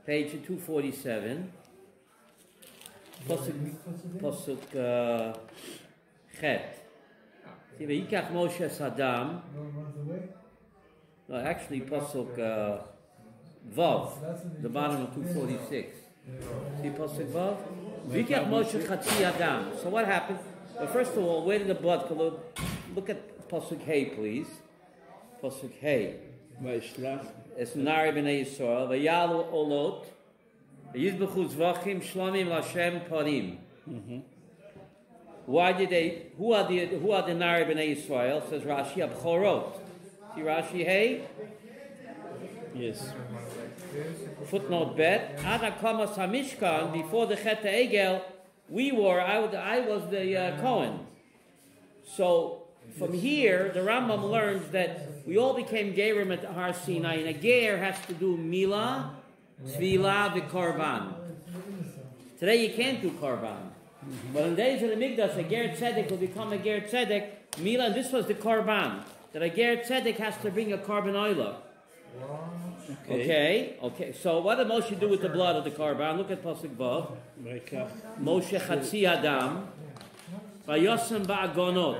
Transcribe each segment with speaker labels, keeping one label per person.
Speaker 1: page 247. Pasuk Chet. See, Vayikach Moshe Sadam. No, actually, Pasuk Vav, the bottom of 246. See Pasuk Vav? Vayikach Moshe Chatzi Adam. So what happened? Well, first of all, where did the blood come? Look at Pasuk Hey, please. Pasuk Hey. It's Nari b'nei Yisrael. Vayalu olot. Vayizbechu zvachim shlomim l'Hashem parim. Why did they? Who are the Nari b'nei Yisrael? Says Rashi Abchorot. See Rashi Hey.
Speaker 2: Yes.
Speaker 1: Footnote Bet. Ada Kamas Hamishkan, before the Chet Egel, I was the Kohen. So from here, the Rambam learns that we all became Gerim at Har Sinai, and a Ger has to do Mila, Tvila, V'Korban. Today you can't do Korban. But in the days of the Mikdash, a Ger Tzedek will become a Ger Tzedek, Mila, and this was the Korban. That a Ger Tzedek has to bring a Korban Oila. Okay. So what did Moshe do with the blood of the Korban? Look at Pasuk Vav. Moshe Chatzi Adam, Vayosem Ba'agonot.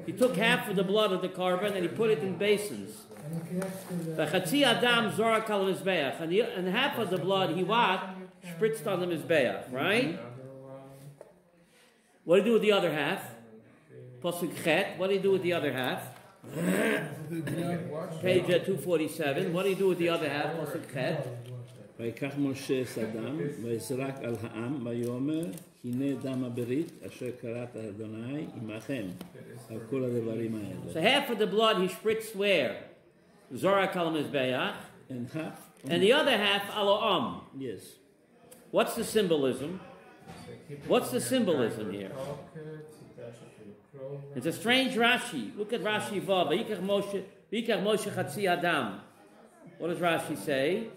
Speaker 1: He took half of the blood of the Korban and he put it in basins. V'Chatzi Adam Zorak al Mizbeach, and half of the blood he spritzed on the Mizbeach, right? What did he do with the other half? Pasuk Chet. What did he do with the other half? Page 247. What do you do with the other half? Pasuk Chet.
Speaker 2: ויקח משה סדם, ויזרק על העם, ויאמר, הנה דם הברית, אשר קראת אדוני, עמכם, על כל הדברים האלה.
Speaker 1: So half of the blood he spritzed where? Zorak al Mizbeach.
Speaker 2: And half.
Speaker 1: And the other half al.
Speaker 2: Yes.
Speaker 1: What's the symbolism? What's the symbolism here? It's a strange Rashi. Look at Rashi Vav. Vayikach Moshe Chatzi Adam. What does Rashi say?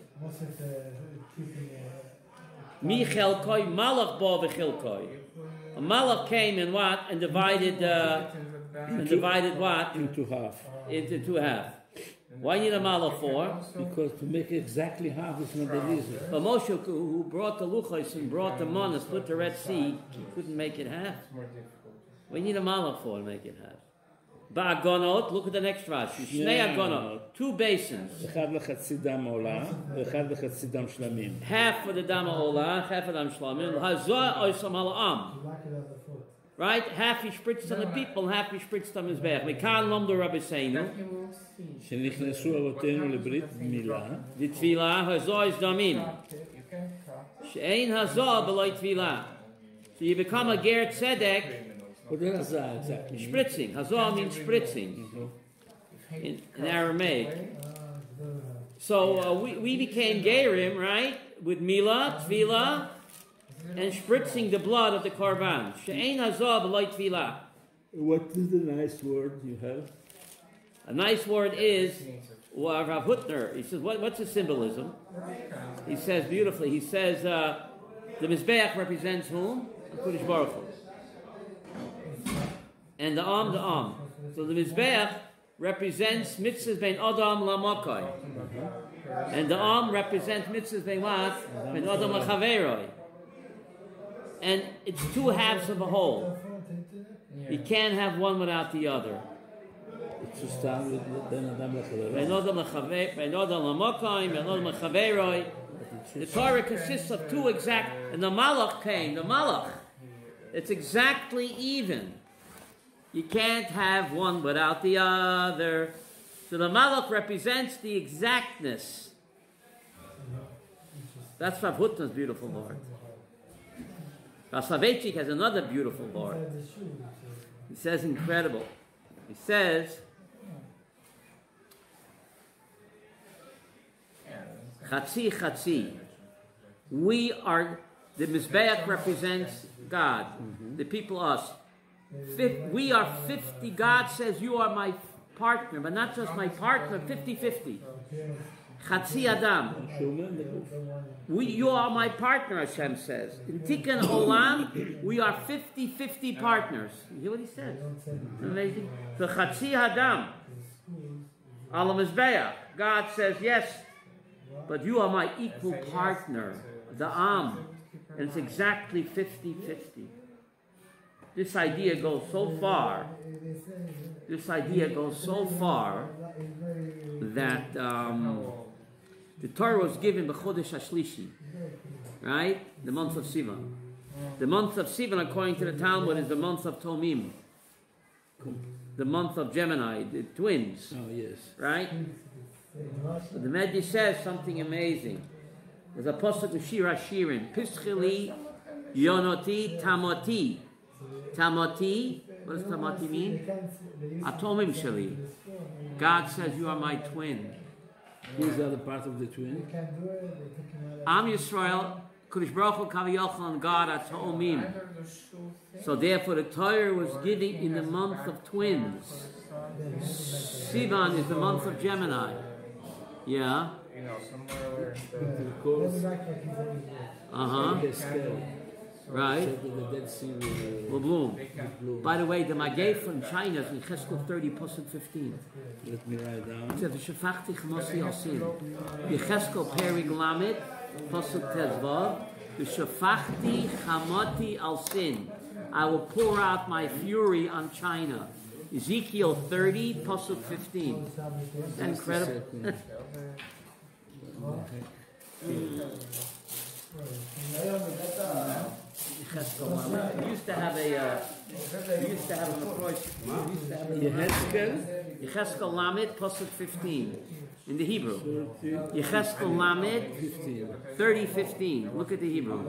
Speaker 1: Mi chelkoi malach bo v'chilkoi. A malach came and what? And divided what?
Speaker 2: Into half.
Speaker 1: Into two half. Why you need a malach for?
Speaker 2: Because to make it exactly half is not that easy.
Speaker 1: But Moshe, who brought the luchos and brought the manna, split the Red Sea, he couldn't make it half. We need a malach for to make it half. Ba'agonot, look at the next Rashi. Shnei agonot, two basins.
Speaker 2: אחד וחצי דם עולה, ואחד וחצי דם שלמים.
Speaker 1: Half for the dam olah, half for the dam shlamim. Hazah oisam hala'am. Right? Half he spritzed on the people, half he spritzed on his back. Mekan lomdu Rabbi Seinu.
Speaker 2: שנכנסו אבותינו לברית מילה.
Speaker 1: V'tfilah, hazah is damim. She'ein hazah b'loi tfilah. So you become a ger tzedek.
Speaker 2: What is that exactly?
Speaker 1: Spritzing. Hazah means spritzing in Aramaic. So we became Gerim, right? With Mila, Tvila, and spritzing the blood of the Korban. She'ein hazah b'loi tfilah.
Speaker 2: What is the nice word you have?
Speaker 1: A nice word is, Rav Hutner, he says, what's the symbolism? He says beautifully, he says, the Mizbeach represents whom? Kodesh Baruch Hu. And the Am. So the Mizbeach represents mitzvahs bein Adam lamakoi. And the Am represents mitzvahs bein what? Bein Adam lachaveroi. And it's two halves of a whole. You can't have one without the other.
Speaker 2: It's to start with Ben Adam lachaveroi.
Speaker 1: Bein Adam lachaveroi, bein Adam lamakoi, bein Adam lachaveroi. The Torah consists of two exact, and the Malach came, the Malach. It's exactly even. You can't have one without the other. So the Malach represents the exactness. That's Rav Hutner's beautiful Lord. Rav Soloveitchik has another beautiful Lord. He says incredible. He says, Chatzi, Chatzi. We are, the Mizbeach represents God. The people, us. We are 50. God says, you are my partner, but not just my partner, 50-50. Chatzi Adam. You are my partner, Hashem says. In Tikkun Olam, we are 50-50 partners. You hear what he says? Amazing. So Chatzi Adam. Al Mizbeach. God says, yes, but you are my equal partner, the Am, and it's exactly 50-50. This idea goes so far. This idea goes so far that the Torah was given b'chodesh Hashlishi, right? The month of Sivan. The month of Sivan, according to the Talmud, is the month of Tomim. The month of Gemini, the twins.
Speaker 2: Oh, yes.
Speaker 1: Right? But the Medrash says something amazing. There's a pasuk of Shir HaShirim. Pischeli Yonoti Tamoti. Tamoti, what does Tamoti mean? Atomim Shali. God says, you are my twin.
Speaker 2: Who is the other part of the twin?
Speaker 1: Am Yisrael, Kodesh Baruch Hu Kaviyachal, and God Atomim. So therefore the Torah was given in the month of twins. Sivan is the month of Gemini. Yeah? Uh-huh. Right? Will bloom. By the way, the Magay from China is in Cheskel 30, Pasuk 15.
Speaker 2: Let me write down.
Speaker 1: It says, V'shafachti chmosi al sin. Yecheskel perig lamed, Pasuk tezvav. V'shafachti chamoti al sin. I will pour out my fury on China. Ezekiel 30, Pasuk 15. Isn't that incredible? We used to have a Yecheskel Lamed, Pasuk 15 in the Hebrew. Yecheskel Lamed 30:15. Look at the Hebrew.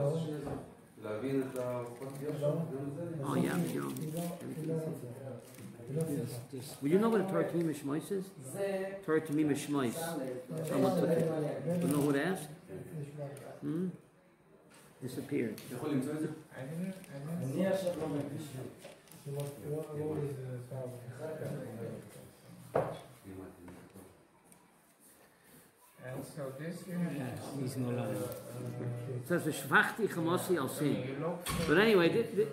Speaker 1: Oh yeah, you know. Well, you know what a Torah Tamim Shmois is? Torah Tamim Shmois. Someone took it. You know who to ask? Disappeared.
Speaker 3: And so this you have.
Speaker 2: He's no longer.
Speaker 1: It says Shvachti Chamosi al Sin. But anyway, the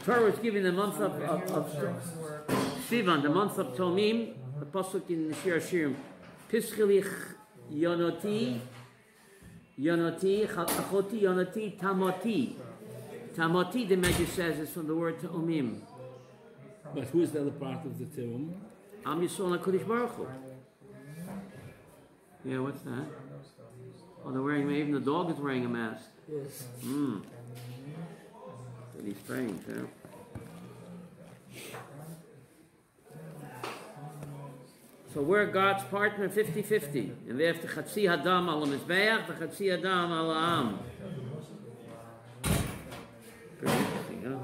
Speaker 1: Torah was given the month of Sivan, the month of Tomim, the pasuk in Shir HaShirim. Pischeli Yonoti, Achoti, Yonoti, Tamoti. Tamoti, the Medrash says, is from the word Tomim.
Speaker 2: But who is the other part of the Terumah?
Speaker 1: Am Yisrael HaKadosh Baruch Hu. Yeah, what's that? Oh, they're wearing, even the dog is wearing a mask.
Speaker 2: Yes.
Speaker 1: Pretty strange, huh? So we're God's partner 50-50. And we have the Chatzi Hadam al Mizbeach, the Chatzi Hadam al Am. Pretty interesting, huh?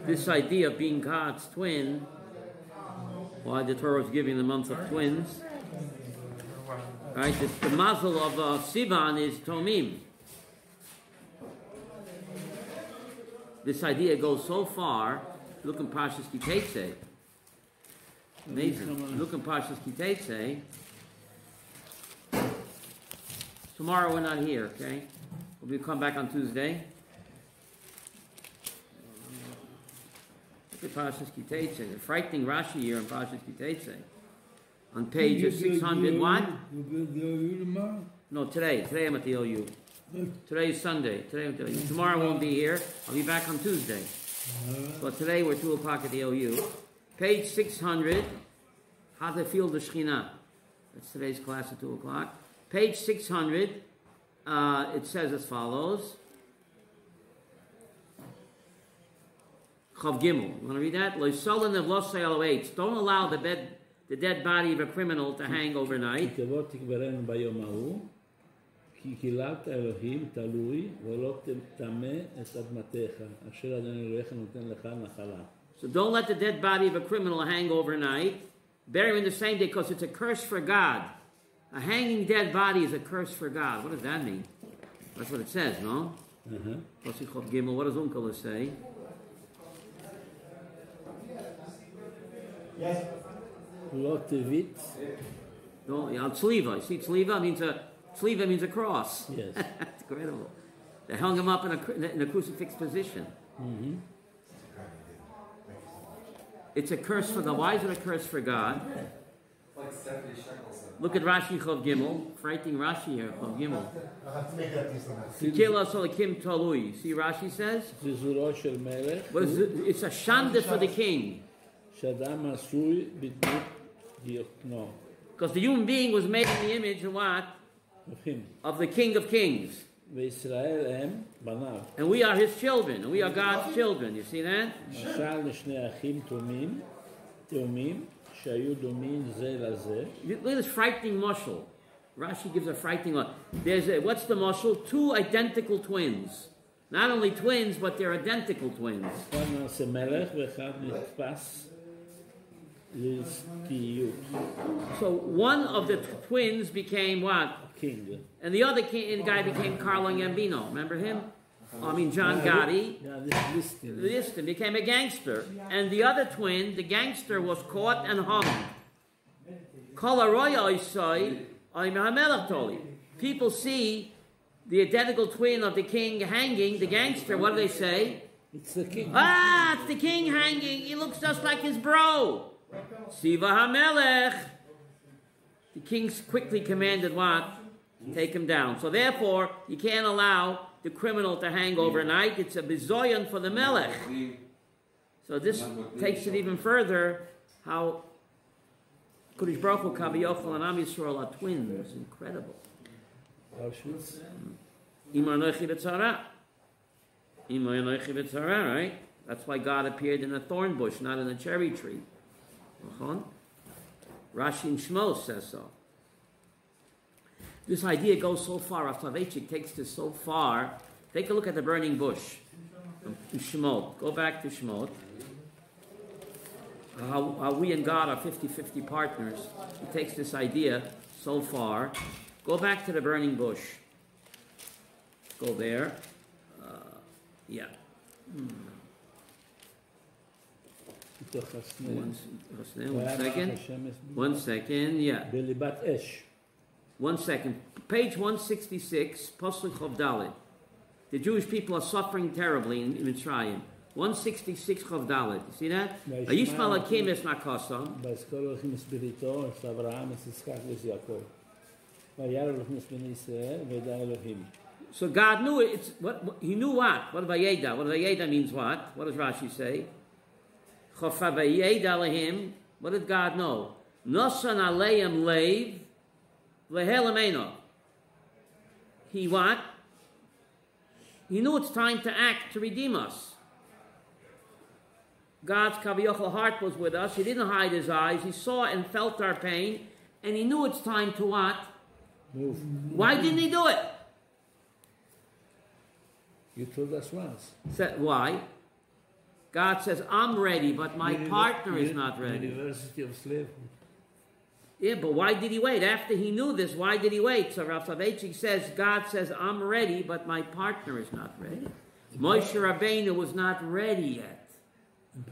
Speaker 1: This idea of being God's twin, why the Torah is giving the month of twins. Right, the mazel of Sivan is Tomim. This idea goes so far. Look in Parshas Kiteitzei. Amazing. Look in Parshas Kiteitzei. Tomorrow we're not here, okay? We'll come back on Tuesday. Look at Parshas Kiteitzei. The frightening Rashi here in Parshas Kiteitzei. On page 600, what?
Speaker 2: You build the OU tomorrow?
Speaker 1: No, today. Today I'm at the OU. Today is Sunday. Today I'm at the OU. Tomorrow I won't be here. I'll be back on Tuesday. But today we're 2 o'clock at the OU. Page 600. How to feel the Shekhinah. That's today's class at 2 o'clock. Page 600. It says as follows. Chav Gimel. You want to read that? Don't allow the dead body of a criminal to hang overnight. So don't let the dead body of a criminal hang overnight. Bury him in the same day because it's a curse for God. A hanging dead body is a curse for God. What does that mean? That's what it says, no? What does Uncle say?
Speaker 4: Yes.
Speaker 2: Lotivit.
Speaker 1: No, tzliva. You see, tzliva means a cross.
Speaker 2: Yes.
Speaker 1: That's incredible. They hung him up in a crucifix position. It's a curse for God. Why is it a curse for God? Look at Rashi Chav Gimel. Frightening Rashi here, Chav Gimel. Tikila Solikim Talui. See Rashi says? What is it? It's a shanda for the king. Because the human being was made in the image of what? Of the King of Kings. And we are his children, and we are God's children. You see that? Look at this frightening mushal. Rashi gives a frightening one. What's the mushal? Two identical twins. Not only twins, but they're identical twins. So one of the twins became what?
Speaker 2: King.
Speaker 1: And the other guy became Carlo Gambino. Remember him? John Gotti. Liston became a gangster. And the other twin, the gangster, was caught and hung. People see the identical twin of the king hanging, the gangster. What do they say?
Speaker 2: It's the king.
Speaker 1: It's the king hanging. He looks just like his bro. Siva HaMelech. The king quickly commanded what? Take him down. So therefore, you can't allow the criminal to hang overnight. It's a bizoyon for the melech. So this takes it even further, how Kodesh Baruch Hu, Kaviyachol, and Am Yisrael are twins. Incredible. Imar Nochi B'tzara, right? That's why God appeared in a thorn bush, not in a cherry tree. Rashi in Shmos says so. This idea goes so far. Soloveitchik takes this so far. Take a look at the burning bush. Shemot. Go back to Shemot. How we and God are 50-50 partners. He takes this idea so far. Go back to the burning bush. Go there. Yeah. One second. Yeah. 1 second. Page 166, Pasuk Chav Dalet. The Jewish people are suffering terribly in Mitzrayim. 166 Chav Dalet. You see that? Yishmael Hakim es Makasam. So God knew it. He knew what? What Vayeda? What Vayeda means what? What does Rashi say? What did God know? Nosan aleim leiv. He what? He knew it's time to act, to redeem us. God's Kaviyachol heart was with us. He didn't hide his eyes. He saw and felt our pain. And he knew it's time to what?
Speaker 2: Move.
Speaker 1: Why didn't he do it?
Speaker 2: You told us once.
Speaker 1: Why? God says, I'm ready, but my partner is not ready.
Speaker 2: University of Slavery.
Speaker 1: Yeah, but why did he wait? After he knew this, why did he wait? So Rav Soloveitchik says, God says, I'm ready, but my partner is not ready. Moshe Rabbeinu was not ready yet.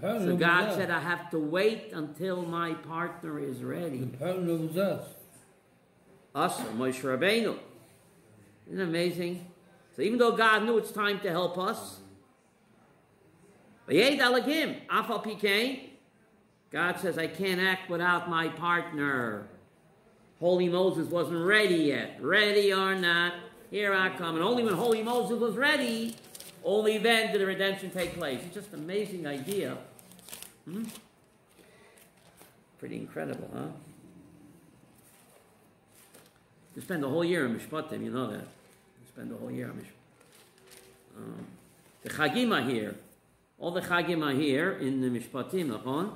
Speaker 1: So God said, I have to wait until my partner is ready.
Speaker 4: The partner was us.
Speaker 1: Us, Moshe Rabbeinu. Isn't it amazing? So even though God knew it's time to help us, God says, I can't act without my partner. Holy Moses wasn't ready yet. Ready or not, here I come. And only when Holy Moses was ready, only then did the redemption take place. It's just an amazing idea. Pretty incredible, huh? You spend the whole year in Mishpatim, you know that. You spend the whole year in Mishpatim. The Chagim are here. All the Chagim are here in the Mishpatim, nachon?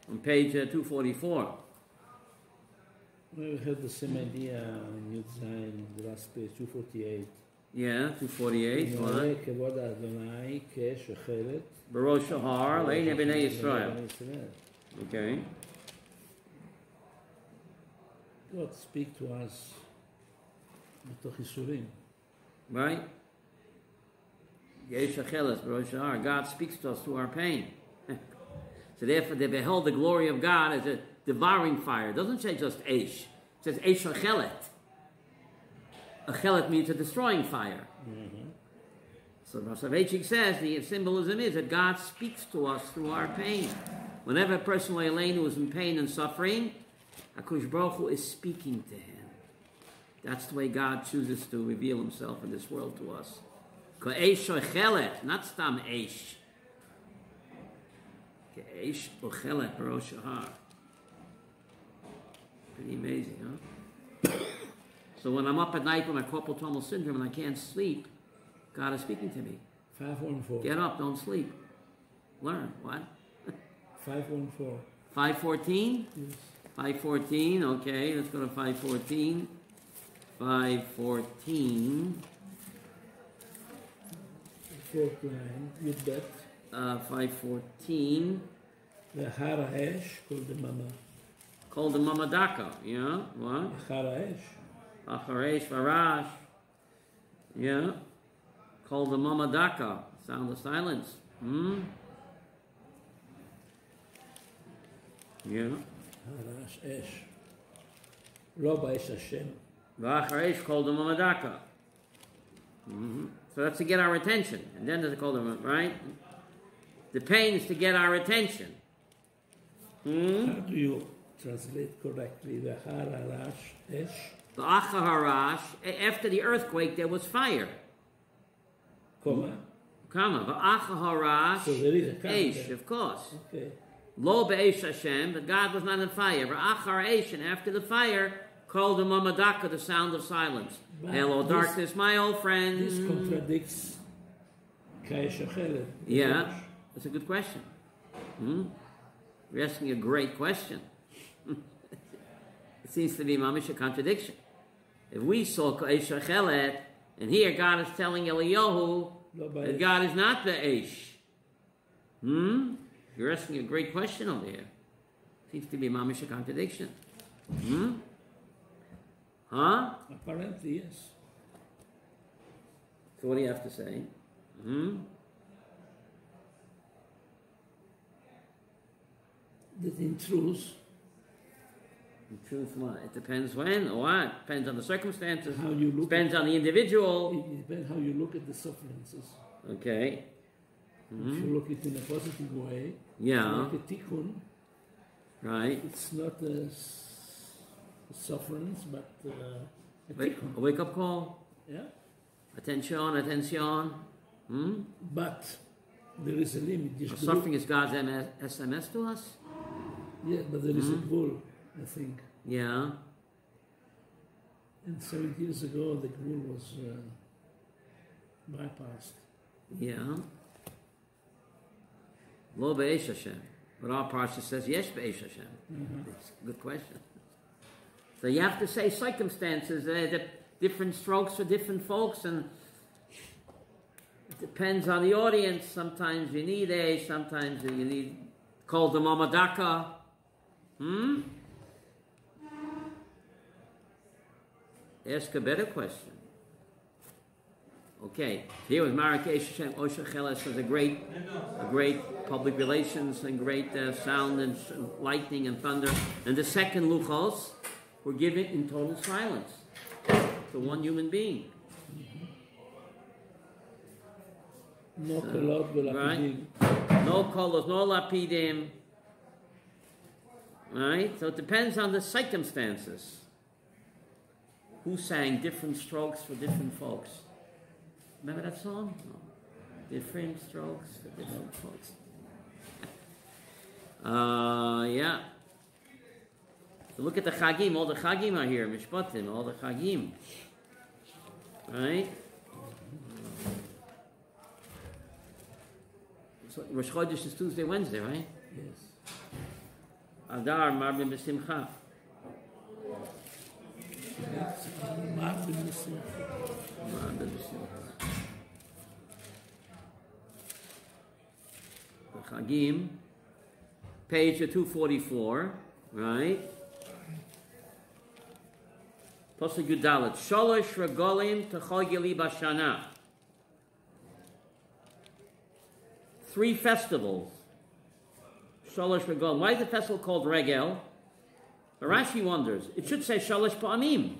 Speaker 1: On page 244.
Speaker 2: We had the same idea in Yud Zayin, the last page, 248.
Speaker 1: Yeah, 248. Barosh Shahar, Leine B'nai Yisrael. Okay.
Speaker 2: God speak to us b'toch Yisurim.
Speaker 1: Right? Yesh Acheles, Barosh Shahar. God speaks to us through our pain. So therefore they beheld the glory of God as a devouring fire. It doesn't say just Eish. It says Eish Achelet. Achelet means a destroying fire. So Rav Soloveitchik says the symbolism is that God speaks to us through our pain. Whenever a person Leilenu is in pain and suffering, HaKadosh Baruch Hu is speaking to him. That's the way God chooses to reveal himself in this world to us. Ka'esh ochelet, not stam eish. Ka'esh ochelet barosh hahar. Pretty amazing, huh? So when I'm up at night with my carpal tunnel syndrome and I can't sleep, God is speaking to me.
Speaker 2: 514.
Speaker 1: Get up, don't sleep. Learn. What?
Speaker 2: 514.
Speaker 1: 514?
Speaker 2: Yes.
Speaker 1: 514, okay, let's go to 514. 514.
Speaker 2: Fourth line, with that.
Speaker 1: 514.
Speaker 2: The Haraesh, called the Mama.
Speaker 1: Called the Mamadaka, yeah? What?
Speaker 2: Haraesh.
Speaker 1: Acharesh Varash. Yeah. Called the Mamadaka. Sound of silence. Yeah.
Speaker 2: Harash Esh. Lo Ba'esh Hashem.
Speaker 1: Vacharesh called the Mamadaka. So that's to get our attention. And then there's a call them, right? The pain is to get our attention.
Speaker 2: How do you translate correctly the Harash Esh?
Speaker 1: The Achaharash, after the earthquake, there was fire.
Speaker 2: Comma.
Speaker 1: The Achaharash,
Speaker 2: So there is a comma
Speaker 1: Eish,
Speaker 2: there.
Speaker 1: of course.
Speaker 2: Okay.
Speaker 1: Lo be'esh Hashem, but God was not in fire. Achar Eish, and after the fire, called the Mamadaka, the sound of silence.
Speaker 2: But
Speaker 1: Hello,
Speaker 2: this-
Speaker 1: darkness, my old friend.
Speaker 2: This contradicts Ka'esh Ochelet.
Speaker 1: Yeah, that's a good question. You're asking a great question. It seems to be mamish a contradiction. If we saw Ka'esh Ochelet, and here God is telling Eliyahu that God is not the Eish. You're asking a great question over here. Seems to be mamish a contradiction. Huh?
Speaker 2: Apparently, yes.
Speaker 1: So what do you have to say?
Speaker 2: That in truth,
Speaker 1: In truth, what? It depends when or what. Depends on the circumstances.
Speaker 2: how you look
Speaker 1: Depends on the individual.
Speaker 2: it depends how you look at the sufferances.
Speaker 1: Okay.
Speaker 2: If you look at it in a positive way,
Speaker 1: Yeah.
Speaker 2: like a tikkun,
Speaker 1: Right.
Speaker 2: it's not a sufferance, but a tikkun.
Speaker 1: A wake-up call.
Speaker 2: Yeah?
Speaker 1: Attention, attention.
Speaker 2: But there is a limit. This group-
Speaker 1: Suffering is God's SMS to us.
Speaker 2: Yeah, but there is a goal, I think.
Speaker 1: Yeah.
Speaker 2: And 70 years ago, the goal was bypassed.
Speaker 1: Yeah. Lo be'esh Hashem. But our parsha says yes be'esh Hashem. It's a good question. So you have to say circumstances. That different strokes for different folks, and it depends on the audience. Sometimes you need sometimes you need called the Mamadaka. Ask a better question. Okay, here with Marrakesh Hashem Osher Cheles was a great public relations and great sound and lightning and thunder. And the second luchos were given in total silence to one human being.
Speaker 2: No kolot v'lapidim.
Speaker 1: Right? No kolos, no lapidim. Right? So it depends on the circumstances. Who sang different strokes for different folks? Remember that song? No. Different strokes for different folks. Yeah. So look at the Chagim. All the Chagim are here. Mishpatim. All the Chagim. Right? So Rosh Chodesh is Tuesday, Wednesday, right?
Speaker 2: Yes.
Speaker 1: Adar, Marbim B'Simcha.
Speaker 2: Marbim B'Simcha.
Speaker 1: Marbim B'Simcha. The Chagim, page 244, right? Pasuk Yudalet. Sholosh Regolim Techogili Bashana. 3 festivals. Sholosh Regolim. Why is the festival called Regel? Rashi wonders. It should say Sholosh Pa'amim.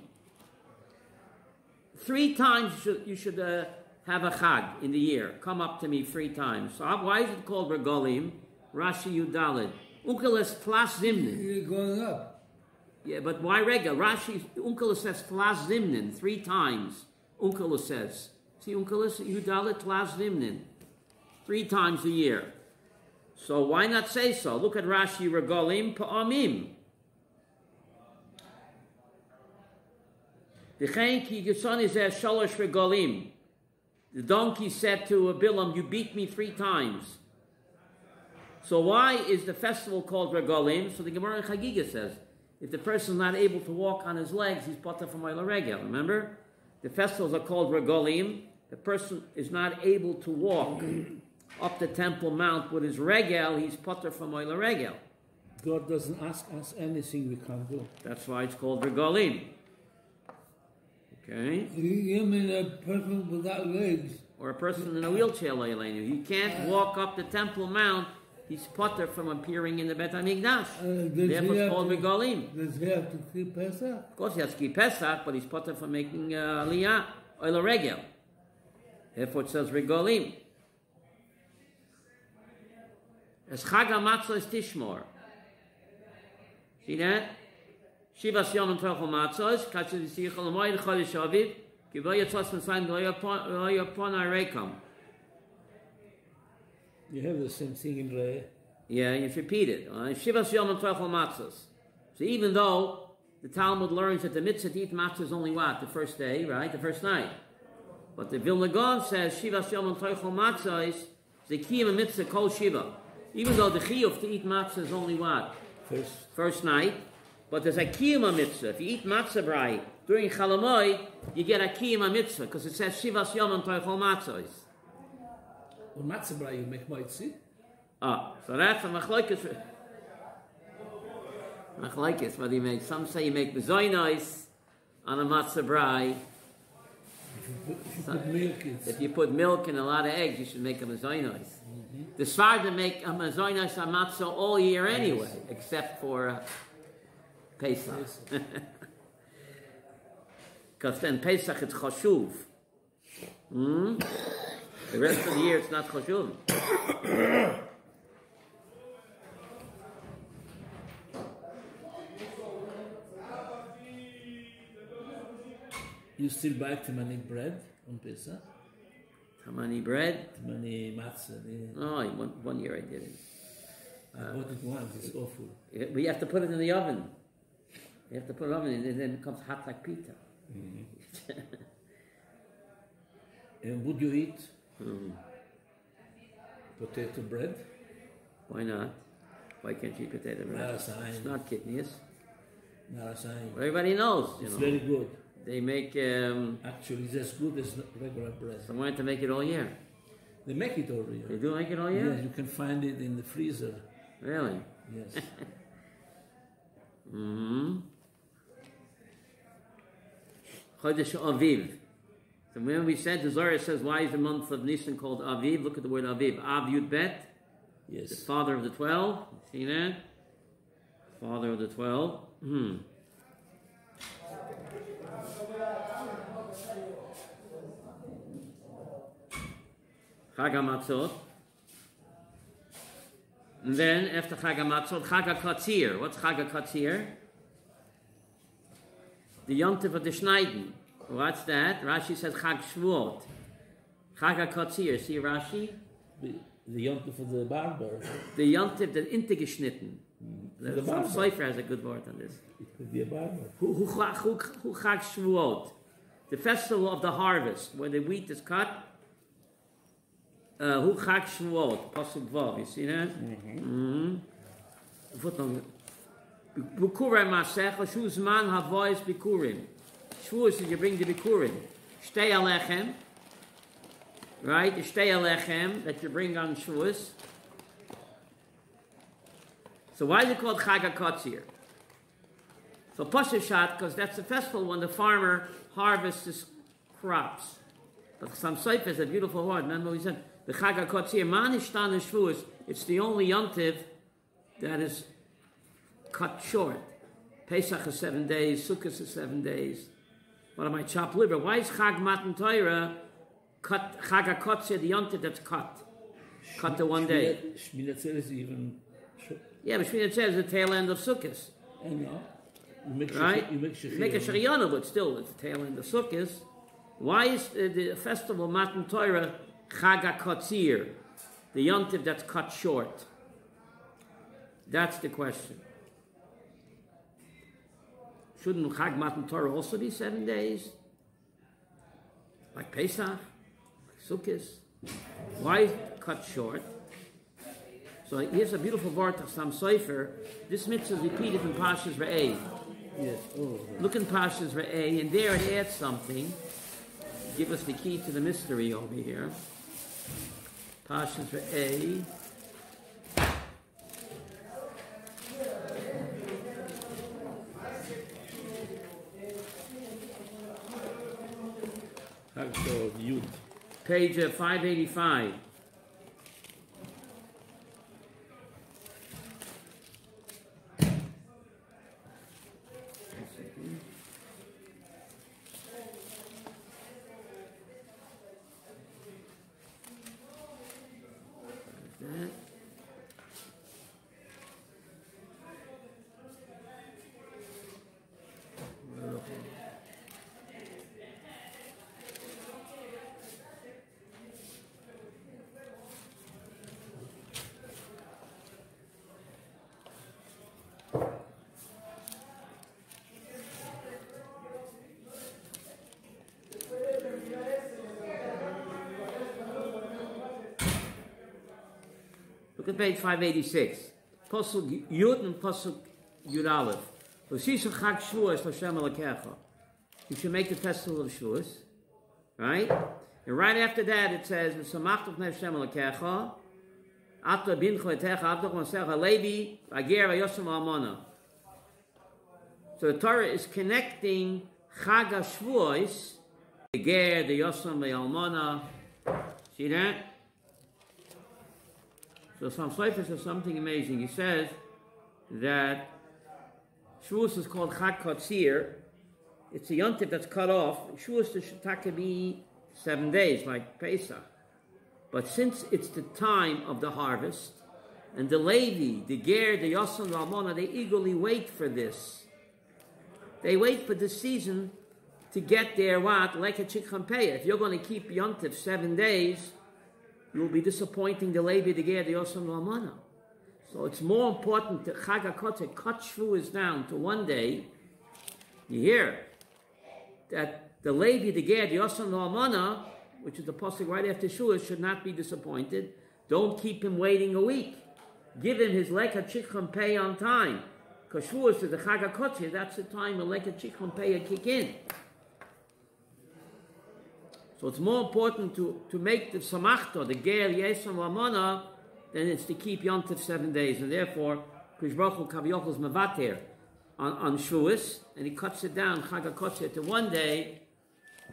Speaker 1: 3 times you should have a chag in the year. Come up to me 3 times. So why is it called regalim? Rashi Yudalid. Unkeles tlas zimnin.
Speaker 4: You're going up.
Speaker 1: Yeah, but why regel? Rashi, Unkeles says tlas zimnin 3 times. Unkeles says. See, Unkeles Yudalid tlas zimnin. 3 times a year. So why not say so? Look at Rashi regalim pa'amim. The donkey said to Bilam, you beat me 3 times. So why is the festival called regalim? So the Gemara in Chagiga says, if the person is not able to walk on his legs, he's potter from oil regel. Remember? The festivals are called regalim. The person is not able to walk up the Temple Mount with his regel, he's potter from oil regel.
Speaker 2: God doesn't ask us anything we can't do.
Speaker 1: That's why it's called regalim. Okay?
Speaker 4: You mean a person without legs?
Speaker 1: Or a person in a wheelchair, Leilenu. He can't walk up the Temple Mount. He's potter from appearing in the Bet HaMikdash. Therefore, it's called regalim.
Speaker 4: Does he have to keep Pesach?
Speaker 1: Of course, he has to keep Pesach, but he's potter from making Aliyah, oil regel. Therefore, it says regalim. As Chag HaMatzah is Tishmor. See that? Shivas Yom and Tochel Matzos, Kasher Yisichel Amoyed Chodesh Aviv, Kivoy Yatzos Mitzrayim Lo Yapon Arekam.
Speaker 2: You have the same thing in Re.
Speaker 1: Yeah, you repeat it. Shivas Yom and Tochel Matzos. So even though the Talmud learns that the mitzvah to eat matzah is only what? The first day, right? The first night. But the Vilna Gaon says Shivas Yom and Tochel Matzos, the Kiyam mitzvah Kol Shiva. Even though the chiyuv to eat matzah is only what? First night. But there's a kiyama mitzvah. If you eat matzah brai during Chalamoid, you get a kiyama mitzvah because it says Shivas Yom and Tochel Matzos.
Speaker 2: When matzah brai you make moitzi.
Speaker 1: So that's a machlokes. Machlokes, what do you make? Some say you make bezoinos on a matzah brai. If you put milk and a lot of eggs, you should make a mazoinos. The Sfardim make a mazoinos on matzah all year anyway, except for Pesach. Because then Pesach it's chashuv. The rest of the year it's not chashuv.
Speaker 2: You still buy Timani bread on Pesach?
Speaker 1: Tamani bread?
Speaker 2: Timani matzah.
Speaker 1: Oh, one year I did it.
Speaker 2: I bought it once, it's awful.
Speaker 1: We have to put it in the oven. You have to put it in the oven and then it comes hot like pita.
Speaker 2: And would you eat potato bread?
Speaker 1: Why not? Why can't you eat potato bread? It's not kidneys. Everybody knows.
Speaker 2: It's very good.
Speaker 1: They make...
Speaker 2: Actually, it's as good as regular bread.
Speaker 1: So why don't they make it all year?
Speaker 2: They make it all year.
Speaker 1: They do make it all year?
Speaker 2: Yes, you can find it in the freezer.
Speaker 1: Really?
Speaker 2: Yes.
Speaker 1: Chodesh Aviv. So when we said, the Zohar says, why is the month of Nisan called Aviv? Look at the word Aviv. Av Yud Bet.
Speaker 2: Yes.
Speaker 1: The father of the 12. See that? Father of the 12. Chag HaMatzot. And then after Chag HaMatzot, Chag HaKatzir. What's Chag HaKatzir? The Yontif of the Schneiden. What's that? Rashi says Chag Shvuot. Chag HaKatzir. See Rashi?
Speaker 2: The Yontif of the barber.
Speaker 1: The Yontif, the Intergeschnitten.
Speaker 2: The
Speaker 1: Some Sprecher has a good word on this.
Speaker 2: It could be a barber.
Speaker 1: Who Chag Shvuot? The festival of the harvest, where the wheat is cut. Who Chag Shvuot? Pasuk Vav. You see that? Footnote. Bikurim Masech, Shuzman Havois Bikurim. Shvuos is you bring the Bikurim. Shtei Alechem. Right? The Shtei Alechem that you bring on Shvuos. So why is it called Chag HaKatzir? So Pashat, because that's the festival when the farmer harvests his crops. But some Seif is a beautiful word. Remember we said, the Chag HaKatzir, Man Ishtan Shvuos, it's the only Yontiv that is cut short. Pesach is 7 days, Sukkot is 7 days. What am I chop liver? Why is Chag Matan Torah cut Chag HaKotzeh, the yontif that's cut? Cut to 1 day.
Speaker 2: Shmini Atzeres is even short.
Speaker 1: Yeah, but Shmini Atzeres is the tail end of Sukkot.
Speaker 2: I know. You make
Speaker 1: Right?
Speaker 2: You make
Speaker 1: You make a Shariana, but still it's the tail end of Sukkot. Why is the festival Matan Torah Chag HaKotzir, the yontif that's cut short? That's the question. Shouldn't Chag Matan Torah also be 7 days? Like Pesach? Like Sukkot? Why cut short? So here's a beautiful word of Sam Sprecher. This mitzvah is repeated in Parshas Re'eh.
Speaker 2: Yes. Oh.
Speaker 1: Look in Parshas Re'eh, and there it adds something. Give us the key to the mystery over here. Parshas Re'eh.
Speaker 2: Yud.
Speaker 1: Page 585. Look at page 586. Pasuk Yud and Pasuk Yud Aleph. L'shisha Chag Shavuos l'Hashem Elokecha. You should make the festival of Shavuos, right? And right after that it says, "V'samachtu b'nei Hashem Elokecha, Ata bincha etecha avdoch masecha levi ager v'yosem almona." So the Torah is connecting Chag HaShavuos, the ger, the yosem, the almona. See that? So Sam Sprecher says something amazing. He says that Shavuos is called Chag Kotzir. It's a yontif that's cut off. Shavuos should be 7 days, like Pesach. But since it's the time of the harvest, and the Levi, the Ger, the Yosem, the Almona, they eagerly wait for this. They wait for this season to get their what? Like a Chikhampeya. If you're going to keep yontif 7 days, you'll be disappointing the Levi, the Ger, the Yosem, the Almona. So it's more important to Chag HaKotzeh, cut Shavuos down to 1 day. You hear that the Levi, the Ger, the Yosem, the Almona, which is the pasuk right after Shavuos, should not be disappointed. Don't keep him waiting a week. Give him his Leka Chicham Pei on time. Because Shavuos is the Chag HaKotzeh, that's the time when Leka Chicham Pei kick in. So it's more important to make the Samachta, the Ger, Yesam, Lamona, than it's to keep Yontif 7 days. And therefore, Krish Baruch Hu Kaviyachol is Mevater on Shavuos, and he cuts it down, Chag HaKotzeh, to 1 day,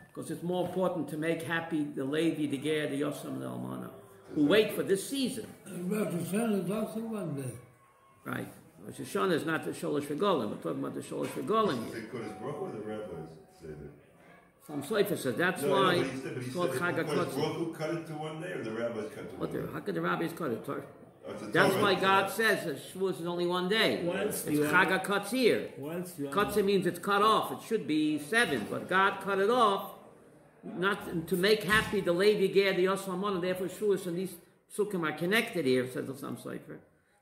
Speaker 1: because it's more important to make happy the Levi, the Ger, the Yosem, and the Almana, who wait for this season.
Speaker 4: And Rosh Hashanah is also 1 day.
Speaker 1: Right. Rosh Hashanah is not the Sholosh Regolim. We're talking about the Sholosh Regolim here.
Speaker 5: Because Baruch Hu, the rabbis say that.
Speaker 1: Some Sprecher says that's why it's called Chag HaKotzeh.
Speaker 5: Baruch Hu cut it to 1 day, or the rabbis cut it to 1 day?
Speaker 1: How could the rabbis cut it?
Speaker 5: It's a
Speaker 1: That's
Speaker 5: Torah,
Speaker 1: why
Speaker 5: it's
Speaker 1: God
Speaker 5: a-
Speaker 1: says that Shavuos is only 1 day.
Speaker 2: Once
Speaker 1: It's
Speaker 2: you
Speaker 1: Chag
Speaker 2: are-
Speaker 1: HaKotzir.
Speaker 2: Once you are-
Speaker 1: Kotzir means it's cut off. It should be 7, but God cut it off not to make happy the Levi, Ger, the Yosem, and therefore Shavuos and these Sukkim are connected here, says the Sam Sprecher.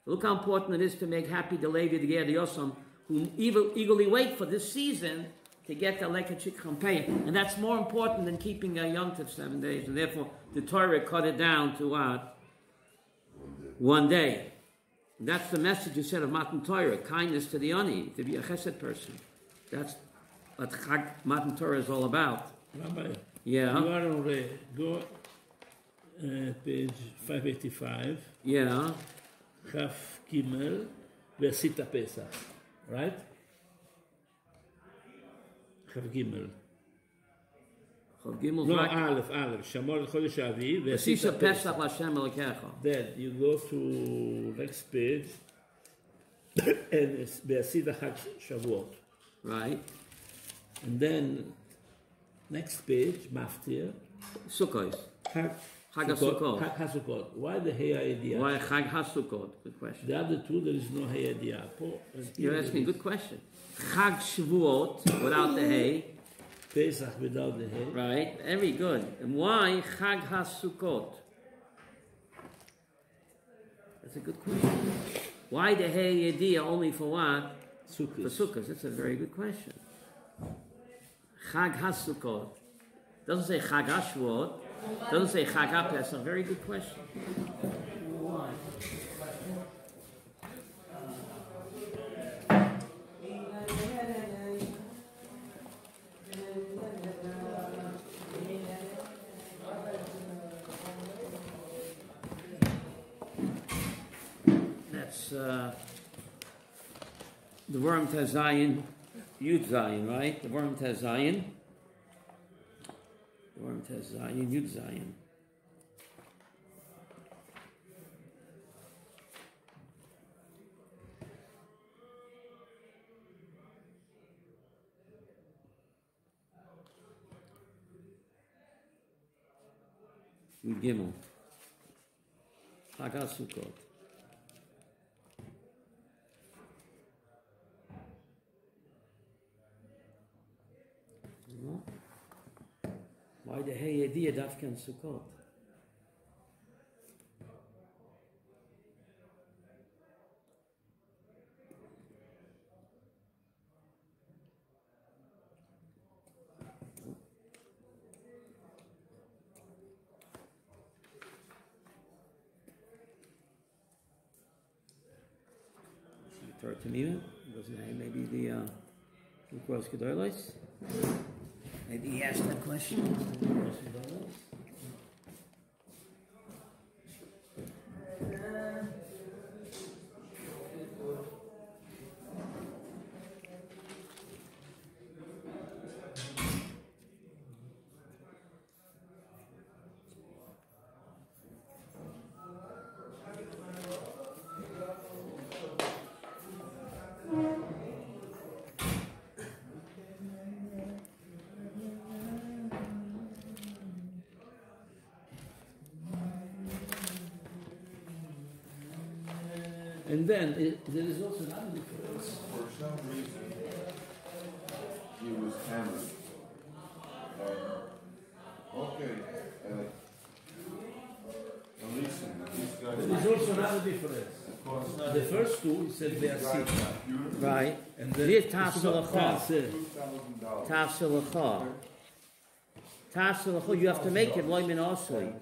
Speaker 1: Look how important it is to make happy the Levi, the Ger, the Yosem, who eagerly wait for this season to get the Leka Chicham Pei. And that's more important than keeping a Yontif 7 days. And therefore the Torah cut it down to what? 1 day. And that's the message you said of Matan Torah, kindness to the Oni, to be a chesed person. That's what Chag Matan Torah is all about.
Speaker 2: Rabbi,
Speaker 1: Yeah.
Speaker 2: you are on go page 585,
Speaker 1: Yeah.
Speaker 2: Chaf Gimel, Versita Pesach, right? Chaf Gimel.
Speaker 1: Chav Gimel
Speaker 2: No,
Speaker 1: Zrak.
Speaker 2: Aleph, Shamor Chodesh Aviv,
Speaker 1: Sisha
Speaker 2: Versita
Speaker 1: Pesach
Speaker 2: Pesach.
Speaker 1: L'Hashem Elokecha.
Speaker 2: Then you go to next page, and it's Versita Chag Shavuot.
Speaker 1: Right.
Speaker 2: And then Next page, Maftir.
Speaker 1: Sukkos.
Speaker 2: Chag
Speaker 1: HaSukkot.
Speaker 2: Chag HaSukkot. Why the Hey Ayediyah?
Speaker 1: Why Chag HaSukkot? Good question.
Speaker 2: The other two, there is no Hey Ayediyah.
Speaker 1: You're asking a good question. Chag Shavuot without the hay.
Speaker 2: Pesach without the Hey.
Speaker 1: Right, very good. And why Chag HaSukkot? That's a good question. Why the Hey Yediyah only for what?
Speaker 2: Sukkot.
Speaker 1: For Sukkot. That's a very good question. Chag HaSukkot. Doesn't say Chag HaShavuot. Doesn't say Chag HaPesach. Very good question. Why? That's the Worm Tazayin, Yud Zayin, right? The Worm Tazayin. The Worm Tazayin, Yud Zayin. Yud Gimel. Chag HaSukkot. Why the Hey Yediyah Dafka and Sukkot? Third to me, maybe the Ukros Gedolos. Maybe he asked that question. And then there is also another difference.
Speaker 5: For some reason, he was hammered. Listen, these guys.
Speaker 2: There is also another difference. The first two, he said they are sick.
Speaker 1: Right.
Speaker 2: And then
Speaker 1: This Tafsalacha.
Speaker 5: $2,000.
Speaker 1: Tafsalacha, you have to make it loymin osoi.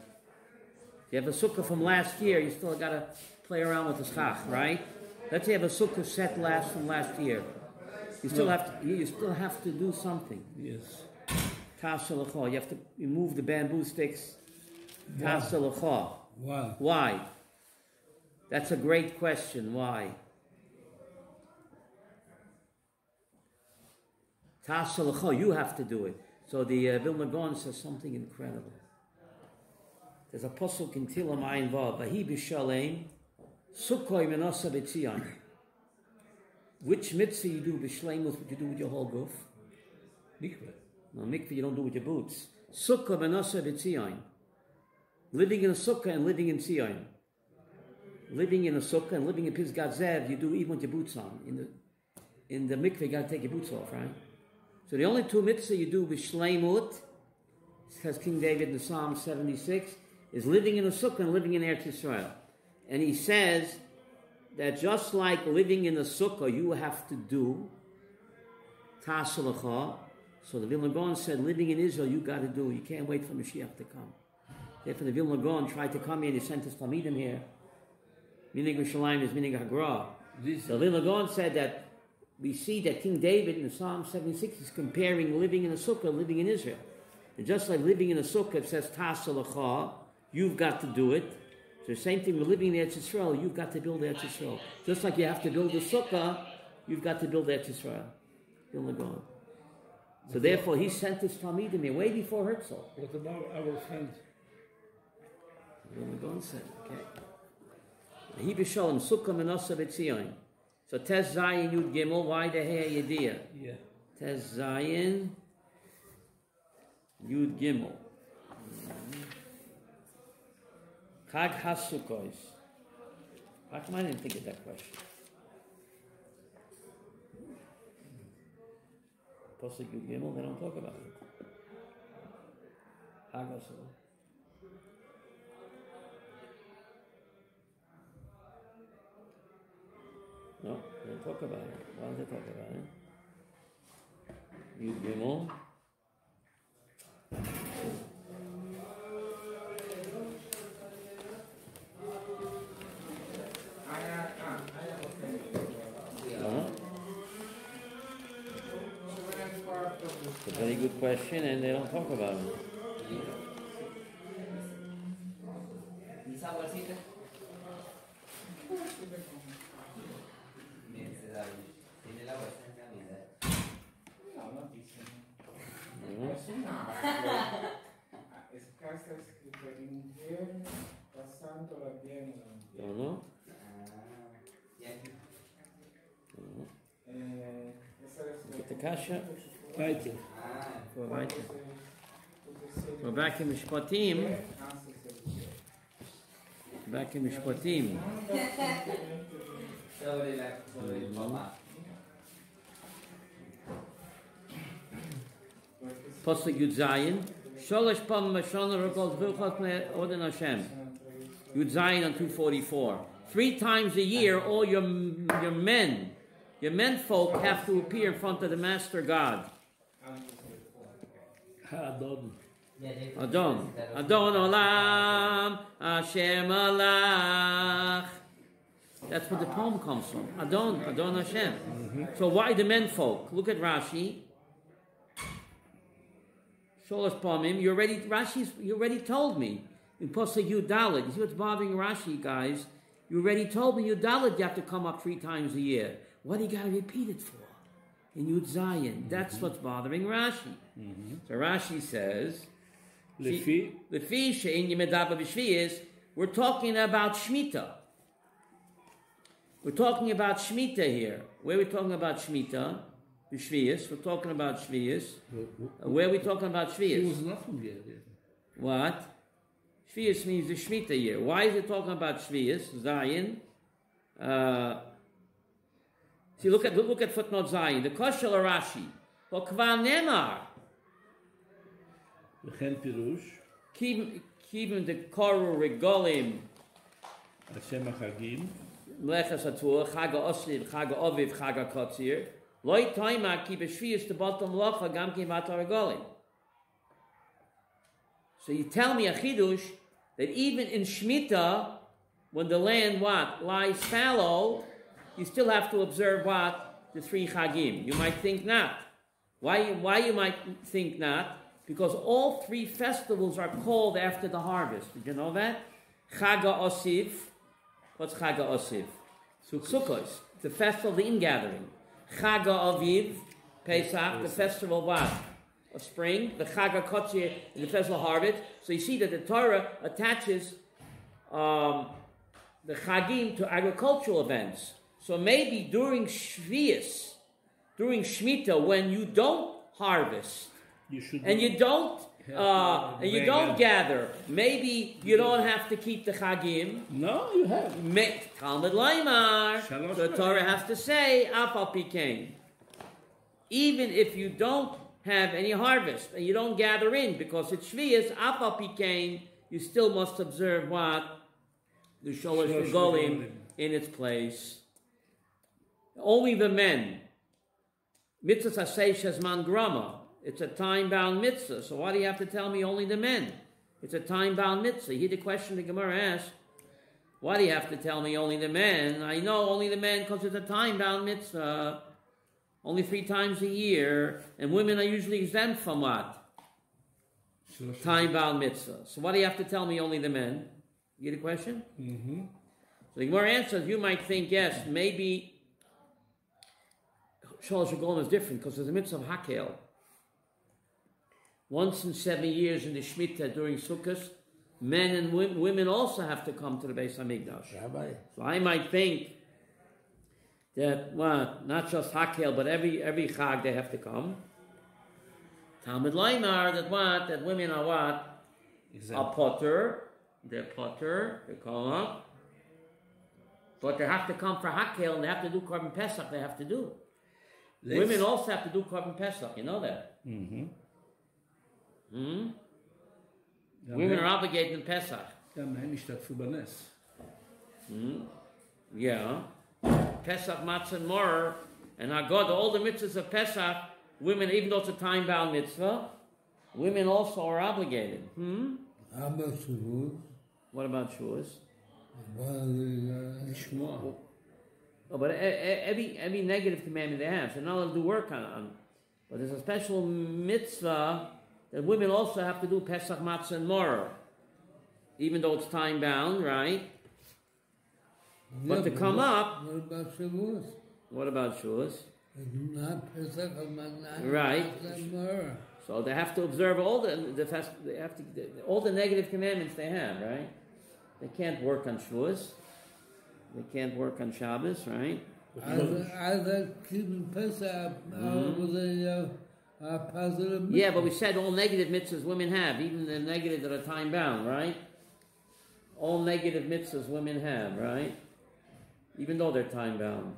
Speaker 1: You have a sukkah from last year, you still got to play around with the schach, right? Let's say you have a sukkah set from last year. You still have to do something.
Speaker 2: Yes.
Speaker 1: Tafsalacha, you have to remove the bamboo sticks. Tafsalacha.
Speaker 4: Why?
Speaker 1: Why? That's a great question. Why? Tafsalacha, you have to do it. So the Vilna Gaon says something incredible. There's a pasuk in Tilam Ayin Vav, Vahi b'shalem, sukkoi menasa b'tzion. Which mitzvah you do b'shleim with what you do with your whole goof?
Speaker 2: Mikveh.
Speaker 1: No, mikveh you don't do with your boots. Sukkoi menasa b'tzion. Living in a sukkah and living in tzion. Living in a sukkah and living in Pisgat Zev, you do even with your boots on. In the mikveh, you got to take your boots off, right? So the only two mitzvah you do b'shleimut, says King David in Psalm 76, is living in a sukkah and living in Eretz Yisrael. And he says that just like living in a sukkah, you have to do Tasalacha. So the Vilna Gaon said, living in Israel, you got to do. You can't wait for Mashiach to come. Therefore, the Vilna Gaon tried to come here and he sent his Talmidim here. Meaning Yerushalayim is meaning Hagra. So Vilna Gaon said that we see that King David in Psalm 76 is comparing living in a sukkah and living in Israel. And just like living in a sukkah, it says Tasalacha, you've got to do it. So the same thing with living in Eretz Yisrael, you've got to build Eretz Yisrael. Just like you have to build a sukkah, you've got to build Eretz Yisrael. Vilna Gaon. So therefore, he sent his Talmidim here way before Herzl.
Speaker 2: What about our friend?
Speaker 1: Vilna Gaon said, okay. He b'shalom sukkah menasa b'tzion. So Tez Zayin Yud Gimel, why the Hey Yediyah?
Speaker 2: Yeah.
Speaker 1: Tez Zayin Yud Gimel. Chag HaSukkos. How come I didn't think of that question? Pasuk Yud Gimel, they don't talk about it. Chag HaSukkos. No, they don't talk about it. Why don't they talk about it? Yud Gimel. It's a very good question, and they don't talk about it.
Speaker 3: Está escrito en invierno, pasando la bien.
Speaker 1: Don't know. Get the kasha.
Speaker 2: Weiter.
Speaker 1: We're back in Mishpatim. Back in Mishpatim. Pasuk Yud Zayin. Sholosh pam mashana rekol vilchot me'oden Hashem. Yud Zayin on 244. 3 times a year, all your men folk have to appear in front of the Master God.
Speaker 2: Adon.
Speaker 1: Adon Olam, Hashem Alach. That's where the poem comes from. Adon Hashem. So why the men folk? Look at Rashi. Sholosh Pamim. You already told me. In Pasuk Yud Dalet. You see what's bothering Rashi, guys? You already told me Yud Dalet you have to come up 3 times a year. What do you got to repeat it for? In Yud Zayin. That's what's bothering Rashi. So Rashi says, Lefi she'in yemedava b'shviyis, we're talking about Shemitah. We're talking about Shemitah here. Where are we talking about Shemitah? B'shviyis. We're talking about Shviyis. Where are we talking about Shviyis? What? Shviyis means the Shemitah year. Why is it talking about Shviyis? Zayin. See, look at footnote Zayin. The Koshel Rashi. Kvar Nemar.
Speaker 2: V'chen pirush.
Speaker 1: Kivim the Koru Regolim.
Speaker 2: Hashem HaChagim.
Speaker 1: Mlechas Hatur. Chaga Osliv. Chaga Oviv. Chaga Kotzir. Loi Toima ki b'shviyis the bottom locha gam ki v'atar Regolim. So you tell me a chidush that even in Shemitah, when the land lies fallow, you still have to observe the 3 Chagim. You might think not. Why you might think not? Because all 3 festivals are called after the harvest. Did you know that? Chaga Osiv. What's Chaga Osiv? Sukkos. The festival of the ingathering. Chaga Aviv. Pesach. The festival of what? Of spring. The Chaga Kotzir. The festival of harvest. So you see that the Torah attaches the Chagim to agricultural events. So maybe during Shviyas, during Shemitah, when you don't harvest and you don't gather, maybe you don't have to keep the Chagim.
Speaker 2: No, you have.
Speaker 1: Talmud Laimar. The Torah has to say Afal Pikein. Even if you don't have any harvest and you don't gather in because it's Shviyas, Afal Pikein, you still must observe what? The Sholosh Regolim in its place. Only the men. Mitzvah Sasei Shezman Grama. It's a time-bound mitzvah. So why do you have to tell me only the men? It's a time-bound mitzvah. Hear the question the Gemara asked. Why do you have to tell me only the men? I know only the men because it's a time-bound mitzvah. Only 3 times a year. And women are usually exempt from what? Time-bound mitzvah. So why do you have to tell me only the men? You get the question? Mm-hmm. So the Gemara answers, you might think, yes, maybe Shalosh Regolim is different because there's a mitzvah of Hakel. Once in 7 years in the Shemitah during Sukkot, men and women also have to come to the Beis HaMikdash.
Speaker 4: Rabbi.
Speaker 1: So I might think that, not just Hakel, but every Chag they have to come. Talmud Leimar, that what? That women are what?
Speaker 2: Exactly.
Speaker 1: A potter. They're potter. They come. But they have to come for Hakel and they have to do Korban Pesach. They have to do. Women also have to do Korban Pesach. You know that?
Speaker 2: Mm-hmm.
Speaker 1: Women are obligated in Pesach.
Speaker 2: גם הם השתתפו בנס.
Speaker 1: Yeah. Pesach, Matzah, and Moror, and Haggadah, all the mitzvahs of Pesach, women, even though it's a time-bound mitzvah, women also are obligated.
Speaker 4: How about Shavuot?
Speaker 1: What about Shavuos?
Speaker 2: לשמוע.
Speaker 1: Oh, but every negative commandment they have, so they're not allowed to do work on. But there's a special mitzvah that women also have to do Pesach, Matzah, and Moror, even though it's time-bound, right? But to come up...
Speaker 4: What about Shavuot?
Speaker 1: What about Shavuos?
Speaker 4: Not Pesach, not
Speaker 1: Right.
Speaker 4: Matzah.
Speaker 1: So they have to observe all all the negative commandments they have, right? They can't work on Shavuos. They can't work on Shabbos, right?
Speaker 4: Either keeping Pesach with a positive.
Speaker 1: Yeah, but we said all negative mitzvahs women have, even the negative that are time bound, right? All negative mitzvahs women have, right? Even though they're time bound.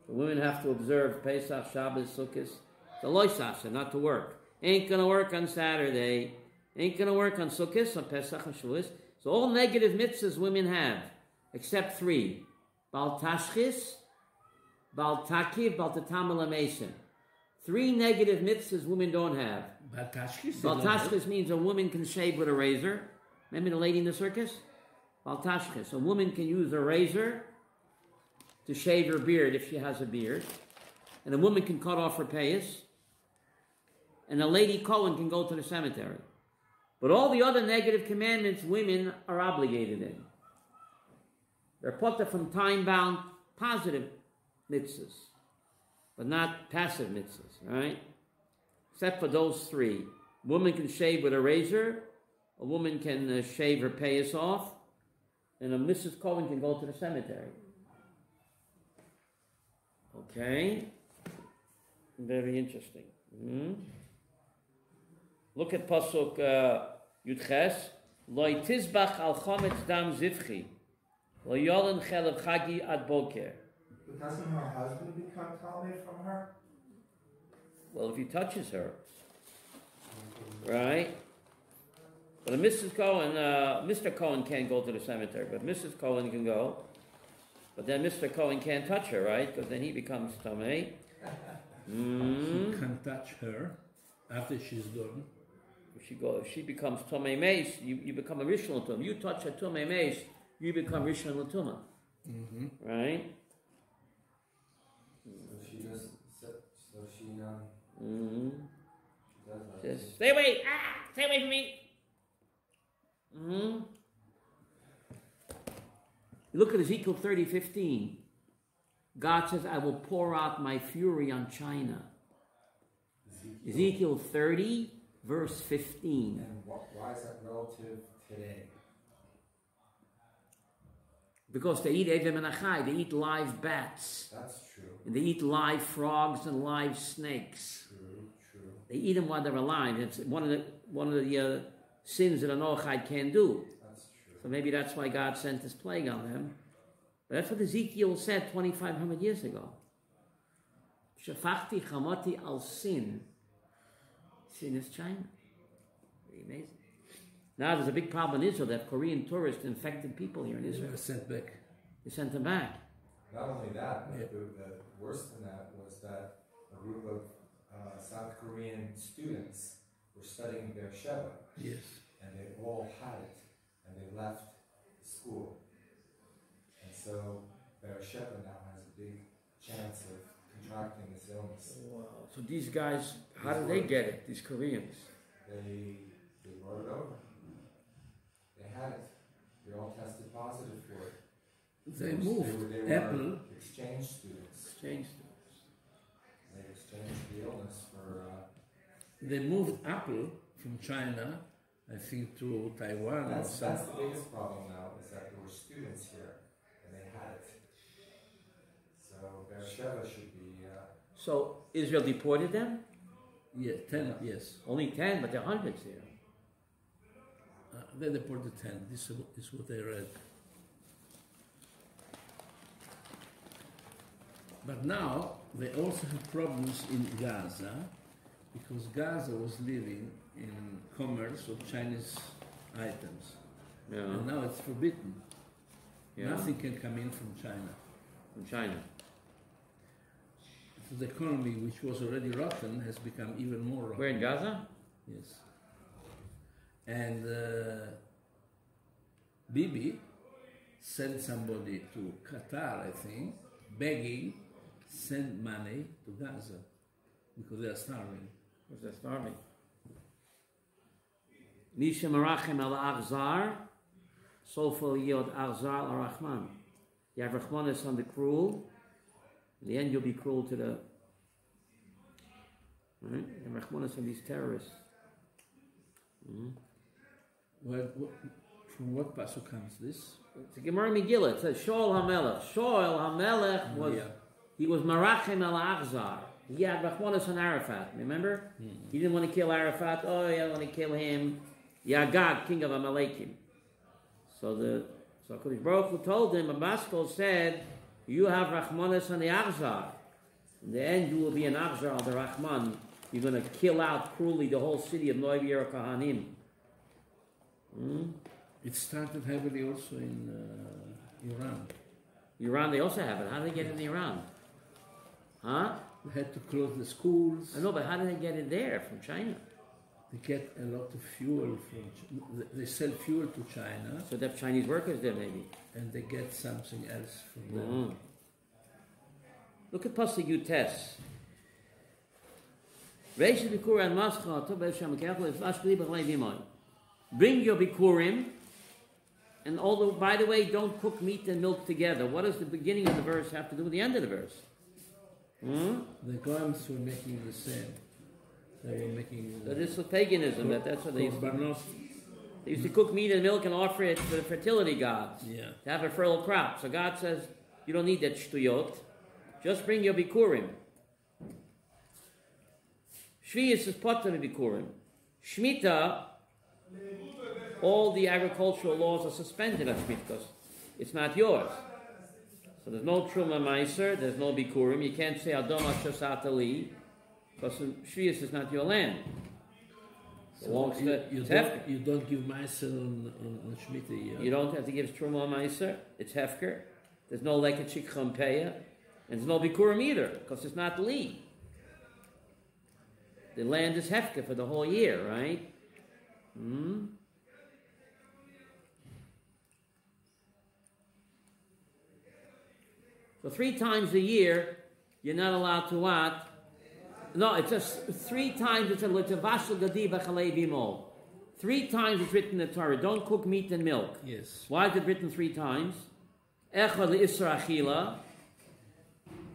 Speaker 1: The women have to observe Pesach, Shabbos, Sukkot. The loisasha, not to work. Ain't gonna work on Saturday. Ain't gonna work on Sukkot, on Pesach and Shavuos. So all negative mitzvahs women have, except three: Bal Tashchis, Bal Takiv, Bal Tatam Elamesim. Three negative mitzvahs women don't have. Bal Tashchis means a woman can shave with a razor. Remember the lady in the circus? Bal Tashchis. A woman can use a razor to shave her beard if she has a beard. And a woman can cut off her payas. And a lady Cohen can go to the cemetery. But all the other negative commandments women are obligated in. They're put from time-bound positive mitzvahs, but not passive mitzvahs, right? Except for those three. A woman can shave with a razor, a woman can shave her payas off, and a Mrs. Cohen can go to the cemetery. Okay? Very interesting. Look at Pasuk Yudches. Lo tizbach al chometz dam zivchi. Lo yolen chelev chagi ad boker.
Speaker 3: But doesn't her husband become Talmud from her?
Speaker 1: Well, if he touches her. Right? But a Mrs. Cohen, Mr. Cohen can't go to the cemetery, but Mrs. Cohen can go. But then Mr. Cohen can't touch her, right? Because then he becomes Tamei.
Speaker 2: He can touch her after she's gone.
Speaker 1: If she becomes Tomei Meis, you become a Rishon L'Tumah. You touch a Tomei Meis, you become Rishon L'Tumah. Right?
Speaker 3: So she
Speaker 1: Just stay away! Stay away from me! You look at Ezekiel 30:15. God says, I will pour out my fury on China. Ezekiel 30, verse 15.
Speaker 3: And why is that relative today?
Speaker 1: Because they eat Evim and Achai, they eat live bats.
Speaker 3: That's true.
Speaker 1: And they eat live frogs and live snakes.
Speaker 3: True.
Speaker 1: They eat them while they're alive. It's one of the sins that a Noachide can't do.
Speaker 3: That's true.
Speaker 1: So maybe that's why God sent this plague on them. But that's what Ezekiel said 2,500 years ago. Shafachti chamati al sin. Sin is China. Very amazing. Now there's a big problem in Israel that Korean tourists infected people here in Israel.
Speaker 2: They were sent back.
Speaker 1: They sent them back.
Speaker 3: Not only that, but the worse than that was that a group of South Korean students were studying their Sheva.
Speaker 2: Yes.
Speaker 3: And they all had it. And they left the school. And so Beersheba now has a big chance of contracting this illness.
Speaker 1: Wow. So these guys, how did they get it, these Koreans?
Speaker 3: They brought it over. They had it. They all tested positive for it.
Speaker 2: They moved
Speaker 3: They were
Speaker 2: Apple.
Speaker 3: exchange students.
Speaker 1: Exchange students.
Speaker 3: They exchanged the illness for...
Speaker 2: They moved Apple from China, I think, to Taiwan or
Speaker 3: That's
Speaker 2: something.
Speaker 3: the biggest problem now, is that there were students here, and they had it. So Beersheba should be...
Speaker 1: So Israel deported them?
Speaker 2: Yeah, 10, yes.
Speaker 1: Only 10, but there are hundreds there.
Speaker 2: They deported 10. This is what I read. But now they also have problems in Gaza because Gaza was living in commerce of Chinese items.
Speaker 1: Yeah.
Speaker 2: And now it's forbidden.
Speaker 1: Yeah.
Speaker 2: Nothing can come in from China.
Speaker 1: From China.
Speaker 2: So the economy, which was already rotten, has become even more rotten.
Speaker 1: Where in Gaza?
Speaker 2: Yes. And Bibi sent somebody to Qatar, I think, begging, send money to Gaza because they are starving.
Speaker 1: Because they're starving. Misha Marachem al Aghzar, Sofal Yod Aghzar al Rahman. You have Rahmanis on the cruel. In the end, you'll be cruel to the. Right? And Rahmanis on these terrorists.
Speaker 2: From what pasuk comes this?
Speaker 1: It's a Gemara Megillah. It says Shoel HaMelech. Shoel HaMelech was he was Marachem al Aghzar. He had Rahmanis on Arafat. Remember? He didn't want to kill Arafat. Oh, yeah, I want to kill him. Yagag, king of Amalekim. So HaKadosh Baruch Hu told him, Abaskol said, you have Rahmanis on the Aghzar. In the end, you will be an Aghzar on the Rahman. You're going to kill out cruelly the whole city of Noav Yer Kahanim.
Speaker 2: It started heavily also in Iran.
Speaker 1: Iran, they also have it. How did they get it in Iran? Huh?
Speaker 2: They had to close the schools.
Speaker 1: I know, but how did they get it there from China?
Speaker 2: They get a lot of fuel from. They sell fuel to China.
Speaker 1: So they have Chinese workers there, maybe.
Speaker 2: And they get something else from them.
Speaker 1: Look at Pasuk Yutes. Bring your bikurim, and although, by the way, don't cook meat and milk together. What does the beginning of the verse have to do with the end of the verse?
Speaker 2: The Goyim were making the same. They were making.
Speaker 1: So this was paganism. That's what they used to do. They used to cook meat and milk and offer it to the fertility gods to have a fertile crop. So God says, you don't need that shtuyot. Just bring your bikurim. Shviyas is potter bikurim. Shmita, all the agricultural laws are suspended on Shmita because it's not yours. So there's no Truma Meiser, there's no bikurim. You can't say Adom Shasatali because Shviyas is not your land.
Speaker 2: So you don't give Meiser on Shemitah.
Speaker 1: You don't have to give Truma Meiser. It's Hefker. There's no Leket Shikcham Peya. And there's no Bikurim either, because it's not Li. The land is Hefker for the whole year, right? So 3 times a year, you're not allowed to what? No, it's just 3 times it's a L'tavashal Gadi B'chalei Bimol. 3 times it's written in the Torah, don't cook meat and milk.
Speaker 2: Yes.
Speaker 1: Why is it written 3 times? Echad Isra Achila,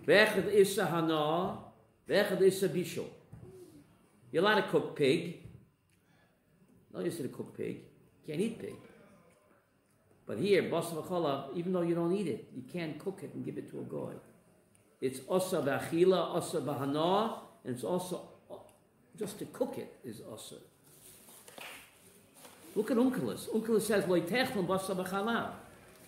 Speaker 1: V'echad Isra Hana, V'echad Isra Bishul. You're allowed to cook pig. No, you're supposed to cook pig. You can't eat pig. But here, Basa V'chala, even though you don't eat it, you can't cook it and give it to a goy. It's Osa B'achila, Osa B'hana, and it's also, just to cook it is Osa. Look at Unkelos. Unkelos says, Loi techlon Basa B'chala.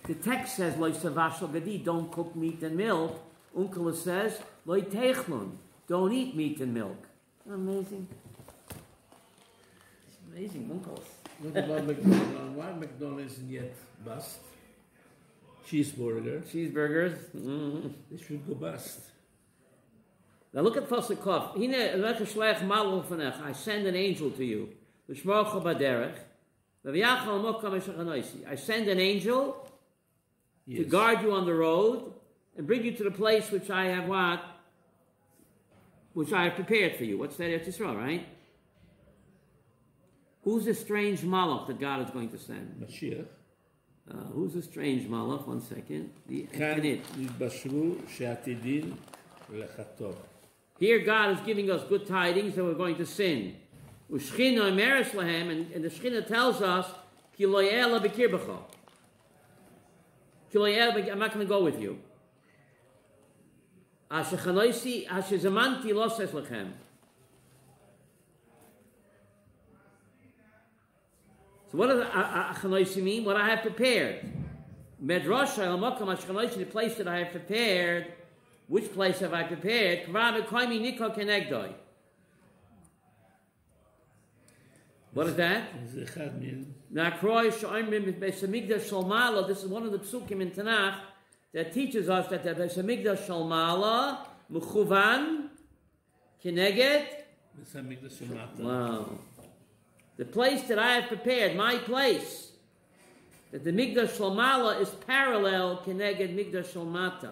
Speaker 1: The text says, Loi Savashal Gadi, don't cook meat and milk. Unkelos says, Loi techlon, don't eat meat and milk. Amazing. It's amazing, Unkelos.
Speaker 2: What about McDonald's? Why McDonald's isn't yet bust? Cheeseburgers. They should go bust.
Speaker 1: Now look at Pasuk I send an angel to you. I send an angel to guard you on the road and bring you to the place which I have what? Which I have prepared for you. What's that? Eretz Yisrael, right? Who's the strange malach that God is going to send?
Speaker 2: Mashiach.
Speaker 1: Who's the strange malach? 1 second. Here God is giving us good tidings that we're going to sin. And the Shechina tells us, I'm not going to go with you. So what does achanoisi mean? What I have prepared. Medrasha el-makom achanoisi, the place that I have prepared. Which place have I prepared? What is that? This is one of the psukim in Tanakh that teaches us that the Beis Hamikdash Shalmala Mechuvan Kineged. Wow. The place that I have prepared, my place, that the Migdash Shalmala is parallel Kineged Migdash Shalmata.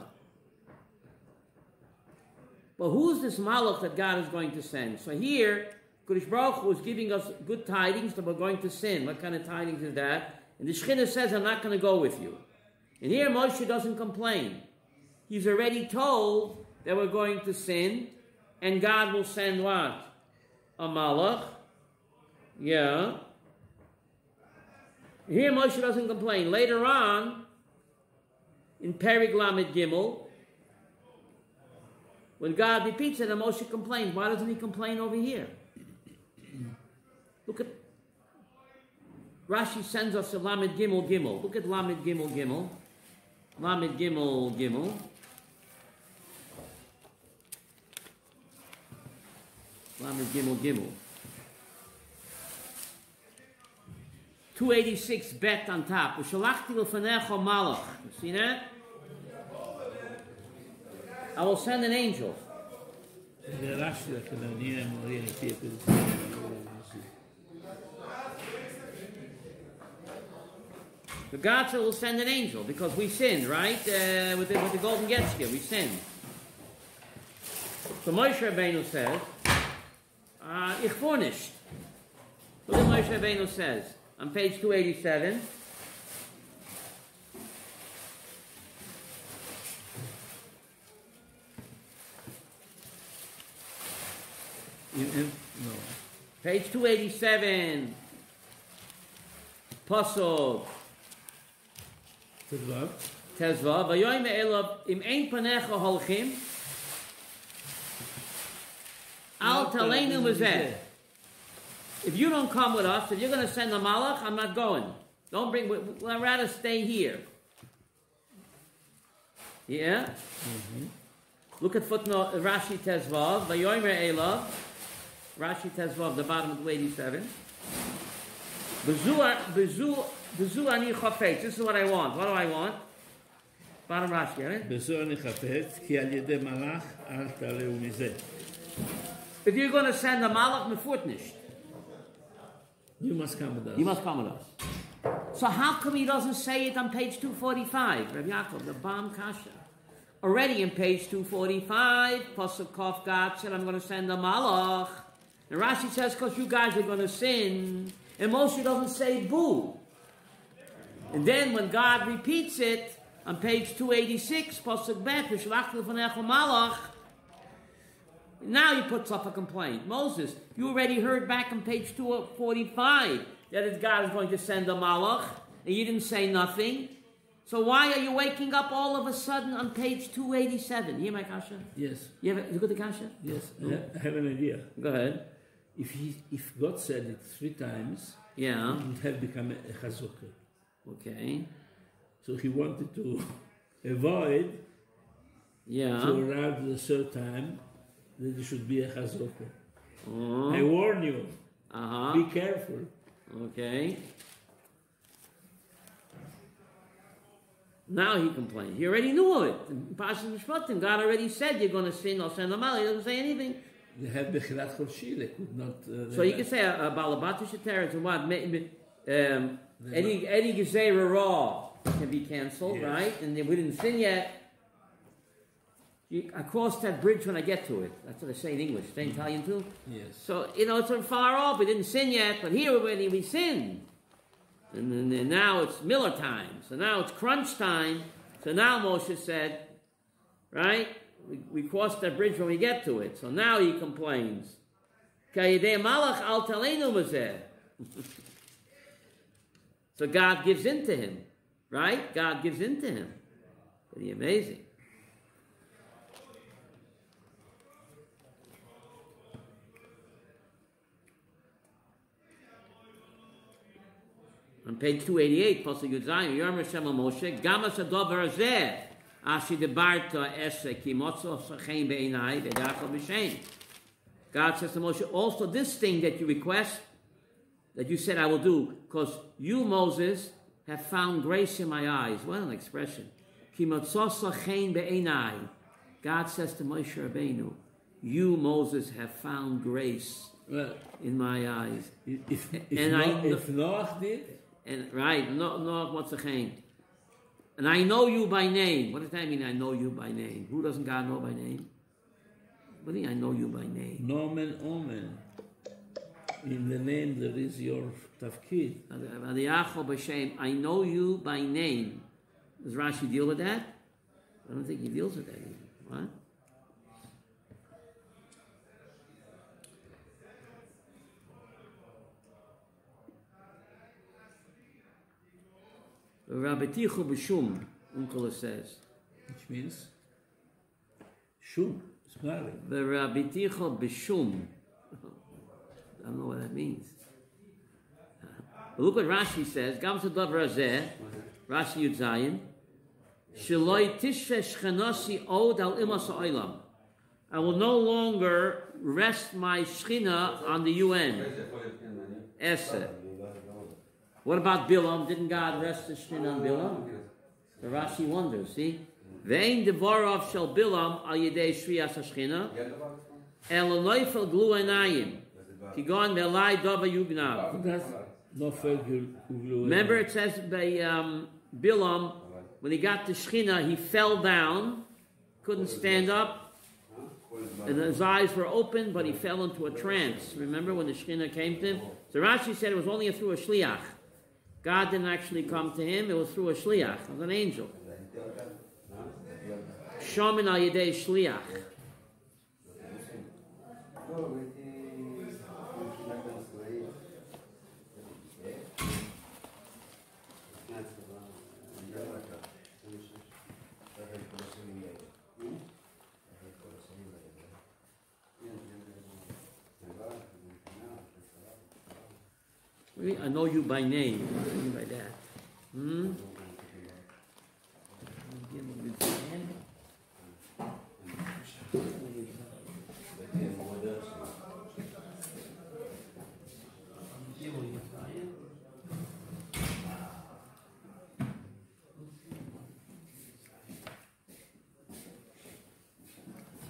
Speaker 1: But who's this Malach that God is going to send? So here, Kodesh Baruch Hu is giving us good tidings that we're going to sin. What kind of tidings is that? And the Shekhinah says, I'm not going to go with you. And here Moshe doesn't complain. He's already told that we're going to sin, and God will send what? A Malach. Yeah. Here Moshe doesn't complain. Later on, in Perik Lamed Gimel, when God repeats it and Moshe complains, why doesn't he complain over here? Look at, Rashi sends us a Lamed Gimel Gimel. Look at Lamed Gimel Gimel. Lamed Gimel Gimel. Lamed Gimel Gimel. 286 bet on top. Ushalachti l'fanecha malach. You see that? I will send an angel. The God will send an angel because we sinned, right? With the golden Getzke, we sinned. So Moshe Rabbeinu says, Ich vornisht. Look what Moshe Rabbeinu says on page 287.
Speaker 2: No.
Speaker 1: Page 287. Pasuk. Tezvav. Vayoyim elav im ein panecha holchim. Al taleinu mazeh. If you don't come with us, if you're going to send a malach, I'm not going. Don't bring. I'd rather stay here. Yeah. Mm-hmm. Look at footnote Rashi Tezvav. Vayoyim elav. Rashi Tezvav, the bottom of 287. Bezu ani chafetz. This is what I want. What do I want? Bottom Rashi, right?
Speaker 2: Bezu ani chafetz, ki al yedei malach al taleu mizeh.
Speaker 1: If you're going to send a malach mefutnisht,
Speaker 2: you must come with us.
Speaker 1: You must come with us. So how come he doesn't say it on page 245? Rabbi Yaakov, the Bam Kasha. Already in page 245, Pasuk Kof God said, I'm going to send a malach. And Rashi says, because you guys are going to sin. And Moshe doesn't say boo. And then when God repeats it on page 286, Pasuk Bet, Malach, now he puts up a complaint. Moses, you already heard back on page 245 that God is going to send a malach, and you didn't say nothing. So why are you waking up all of a sudden on page 287? You hear my kasha?
Speaker 2: Yes.
Speaker 1: You got the kasha?
Speaker 2: Yes. I have an idea.
Speaker 1: Go ahead.
Speaker 2: If God said it 3 times,
Speaker 1: yeah,
Speaker 2: it would have become a chazukah.
Speaker 1: Okay.
Speaker 2: So he wanted to avoid to arrive the 3rd time that it should be a chazukah. I warn you. Be careful.
Speaker 1: Okay. Now he complained. He already knew it. In Parshas Mishpatim, God already said you're going to sin. I'll send them out. He doesn't say anything.
Speaker 2: They had Bechilat Chorshi. They could not.
Speaker 1: So you can say a Balabatu Sheteretz and what? Any Gezerah Raw can be cancelled, yes. Right? And we didn't sin yet. I crossed that bridge when I get to it. That's what I say in English. Say in Italian too?
Speaker 2: Yes.
Speaker 1: So, it's far off. We didn't sin yet, but here already we sinned. And now it's Miller time. So now it's crunch time. So now Moshe said, right? We crossed that bridge when we get to it. So now he complains. So God gives in to him. Right? God gives in to him. Pretty amazing. On page 288, Pasuk Yud Zayin, Yom Hashem Moshe, Gamas Adover Zeh, Ashi Debarta Ese, Ki Motzo Sachein Be'inai, Ve'dachal B'Shem. God says to Moshe, also this thing that you request, that you said I will do, because you, Moses, have found grace in my eyes. What an expression. Ki Motzo Sachein Be'inai. God says to Moshe Rabbeinu, you, Moses, have found grace in my eyes.
Speaker 2: If Noach did?
Speaker 1: And right, Noach Motzachein. And I know you by name. What does that mean, I know you by name? Who doesn't God know by name? What do you mean, I know you by name?
Speaker 2: Nomen Omen. In the name there is your tafkid.
Speaker 1: I know you by name. Does Rashi deal with that? I don't think he deals with that either. What? Rabbi Tichu B'Shum, Uncle says.
Speaker 2: Which means? Shum.
Speaker 1: The Rabbi Tichu B'Shum. I don't know what that means. But look what Rashi says. Gam Sadav Razeh, Rashi Yud Zayin. Sheloi Tishve Shchenasi Od Al Imas Ha'olam. I will no longer rest my Shechina on the UN. Ese. What about Bilam? Didn't God rest the Shechina on Bilam? So Rashi wonders, see? Ve'ein devorov shel Bilam al yedei shrias hashchina el noifel glu enayim kigon belai dova yugnav. Remember it says by Bilam, when he got to Shechina, he fell down, couldn't stand up, and his eyes were open, but he fell into a trance. Remember when the Shechina came to him? So Rashi said it was only through a shliach. God didn't actually come to him, it was through a shliach, it was an angel. Shomin al yedei shliach. I know you by name. What do you mean by that? See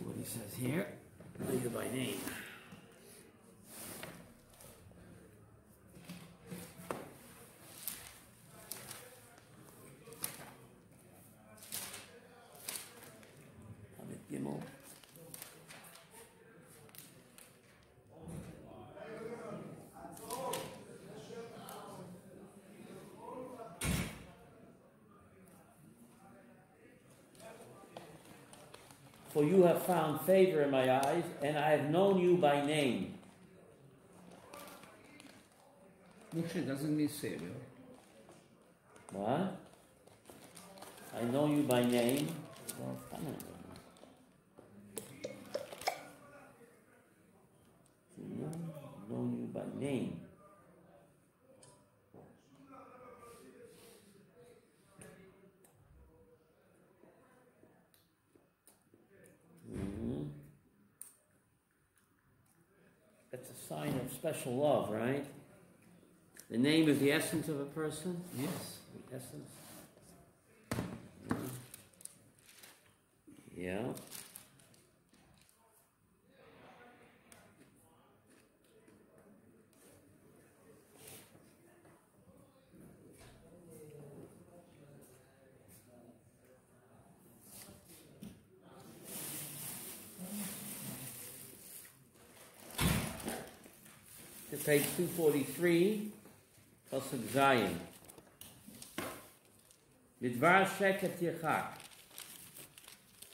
Speaker 1: what he says here. I know you by name. For you have found favor in my eyes, and I have known you by name.
Speaker 2: Moshe doesn't mean Savior.
Speaker 1: What? I know you by name. Well, come on. Know you by name. That's a sign of special love, right? The name is the essence of a person?
Speaker 2: Yes.
Speaker 1: The essence. Yeah. To page 243, Pasuk Zayin. Midvar Sheker Tirchak.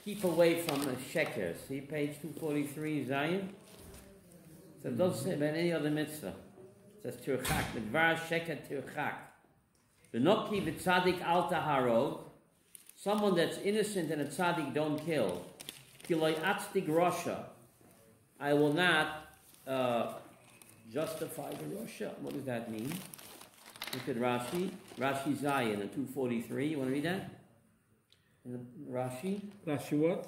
Speaker 1: Keep away from the Sheker. See page 243, Zayin? So it doesn't say about any other mitzvah. It says Tirchak. Midvar Sheker Tirchak. V'noki v'tzadik al taharog. Someone that's innocent and a tzaddik don't kill. Kiloi atzdik rosha. I will not justify the Russia. What does that mean? Look at Rashi. Rashi Zion in 243. You want to read that? Rashi?
Speaker 2: Rashi what?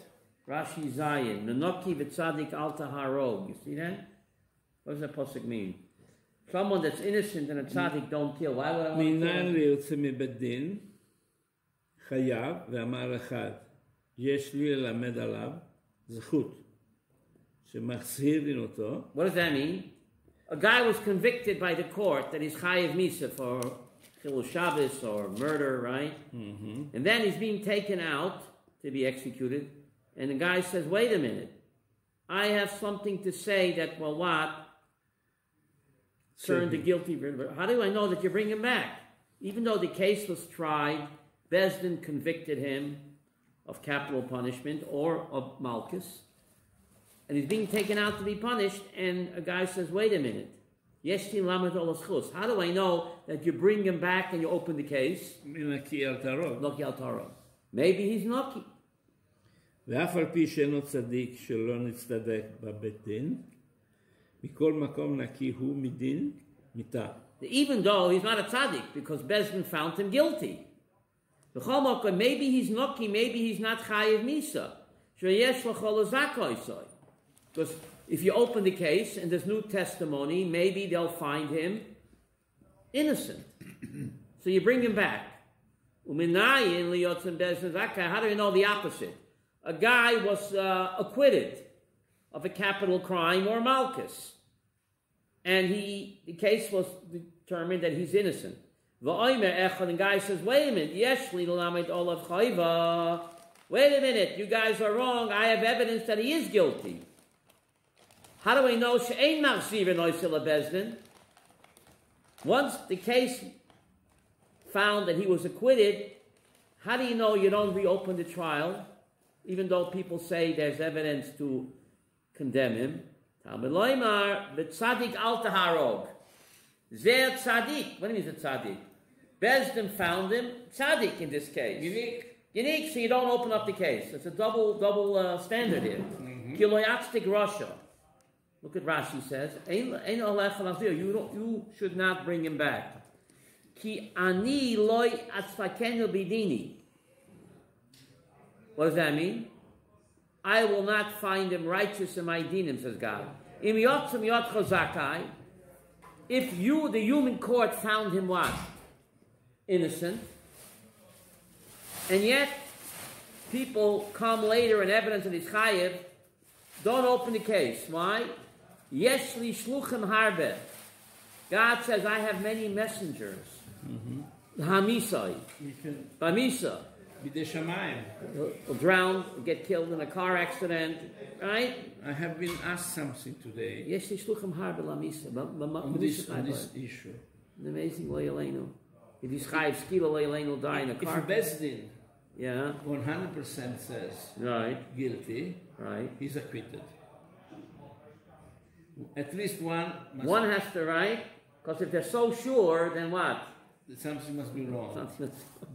Speaker 1: Rashi Zion. Nenoki v'tzadik al taharog. You see that? What does that pasuk mean? Someone that's innocent and a tzaddik don't kill. Why would I want to kill him?
Speaker 2: יוצא מבית דין, חייב, ואמר אחד, יש לי ללמד עליו זכות, שמחזירים אותו.
Speaker 1: What does that mean? A guy was convicted by the court that he's chayiv misa for chilul Shabbos or murder, right? Mm-hmm. And then he's being taken out to be executed. And the guy says, wait a minute. I have something to say that, well, what? Turn the guilty. How do I know that you bring him back? Even though the case was tried, Bezdin convicted him of capital punishment or of malchus. And he's being taken out to be punished, and a guy says, wait a minute. How do I know that you bring him back and you open the case?
Speaker 2: Noki
Speaker 1: al Taro. Maybe he's Noki.
Speaker 2: ואף על פי שאינו צדיק שלא נצטדק בבית דין, מכל מקום נקי הוא מדין מיתה.
Speaker 1: Even though he's not a tzaddik, because Bezdin found him guilty. Maybe he's Noki, maybe he's not chayiv misa. Because if you open the case and there's new testimony, maybe they'll find him innocent. So you bring him back. How do we know the opposite? A guy was acquitted of a capital crime or malchus. And the case was determined that he's innocent. And the guy says, wait a minute, you guys are wrong. I have evidence that he is guilty. How do I know? Once the case found that he was acquitted, how do you know you don't reopen the trial, even though people say there's evidence to condemn him? Talmud Loimar, v'tzadik al taharog. Zer tzadik. What do you mean tzadik? Bezdin found him tzadik in this case. Unique, so you don't open up the case. It's a double standard here. Kiloyatstik Russia. Look at Rashi says, you should not bring him back. Ki ani loy atzfakenu bidini. What does that mean? I will not find him righteous in my dinim, says God. If you, the human court, found him what? Innocent. And yet, people come later in evidence that he's chayiv, don't open the case. Why? Yesh li shluchim harbe. God says, I have many messengers. Hamisai. Bamisa. Will drown, will get killed in a car accident, right?
Speaker 2: I have been asked something today.
Speaker 1: Yesh li shluchim harbe lamisa.
Speaker 2: On this issue.
Speaker 1: An amazing loyalenu. If he's chayiv skila loyalenu die in a car.
Speaker 2: If Bezdin
Speaker 1: 100%
Speaker 2: says
Speaker 1: right,
Speaker 2: guilty,
Speaker 1: right,
Speaker 2: he's acquitted. At least one
Speaker 1: has to write, because if they're so sure, then what?
Speaker 2: Something must be wrong.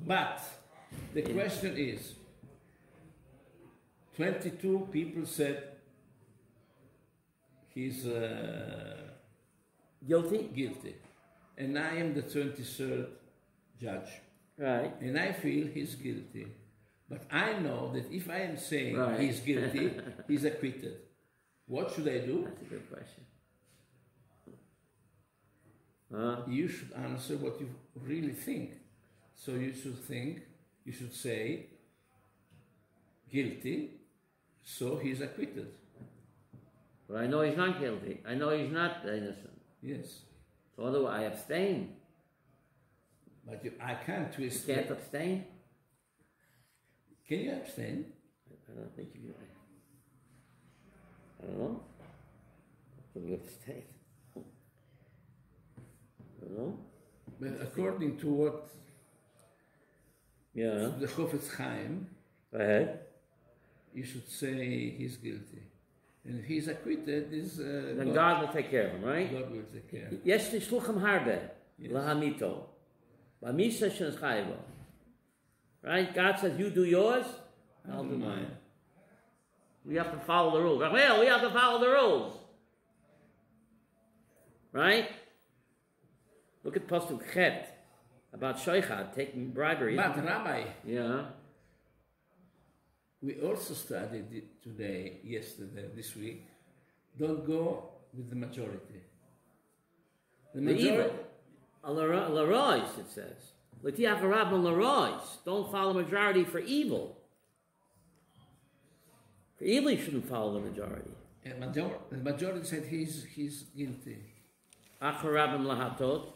Speaker 2: But the question is, 22 people said he's guilty, and I am the 23rd judge.
Speaker 1: Right.
Speaker 2: And I feel he's guilty. But I know that if I am saying he's guilty, he's acquitted. What should I do?
Speaker 1: That's a good question.
Speaker 2: You should answer what you really think. So you should say, guilty, so he's acquitted.
Speaker 1: But I know he's not guilty. I know he's not innocent.
Speaker 2: Yes.
Speaker 1: So otherwise I abstain.
Speaker 2: But I can't twist.
Speaker 1: You can't abstain?
Speaker 2: Can you abstain?
Speaker 1: I don't think you can. I don't know. Can you abstain? I don't know.
Speaker 2: But according to what
Speaker 1: the
Speaker 2: Chofetz Chaim,
Speaker 1: go ahead.
Speaker 2: You should say he's guilty. And if he's acquitted,
Speaker 1: then God will take care of him, right?
Speaker 2: God will take care of him.
Speaker 1: Yes, shluchim harbe lahamito. Bamisa shenes chayivo. Right? God says, you do yours, I'll do mine. We have to follow the rules. Well, we have to follow the rules. Right? Look at Pasuk Chet. About shoichat, taking bribery.
Speaker 2: But Rabbi,
Speaker 1: yeah.
Speaker 2: We also studied it today, yesterday, this week. Don't go with the majority. The majority.
Speaker 1: L'rois, it says. L'tiach harabim l'rois. Don't follow the majority for evil. For evil, you shouldn't follow the majority.
Speaker 2: The majority said he's guilty.
Speaker 1: Ach harabim lahatot.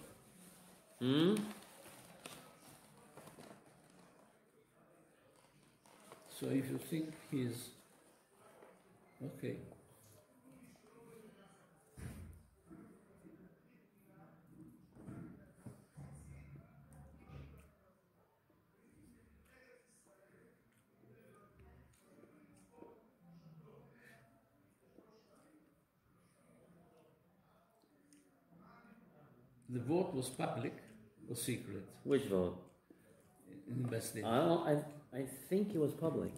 Speaker 2: So if you think he's okay. The vote was public or secret?
Speaker 1: Which vote?
Speaker 2: In the best name.
Speaker 1: I think it was public.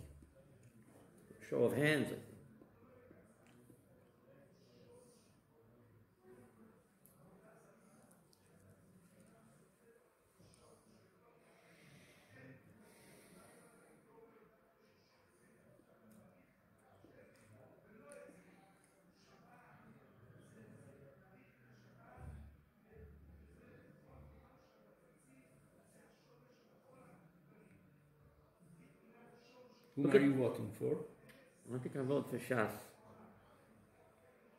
Speaker 1: Show of hands.
Speaker 2: Who are you voting for?
Speaker 1: I think I vote for Shas.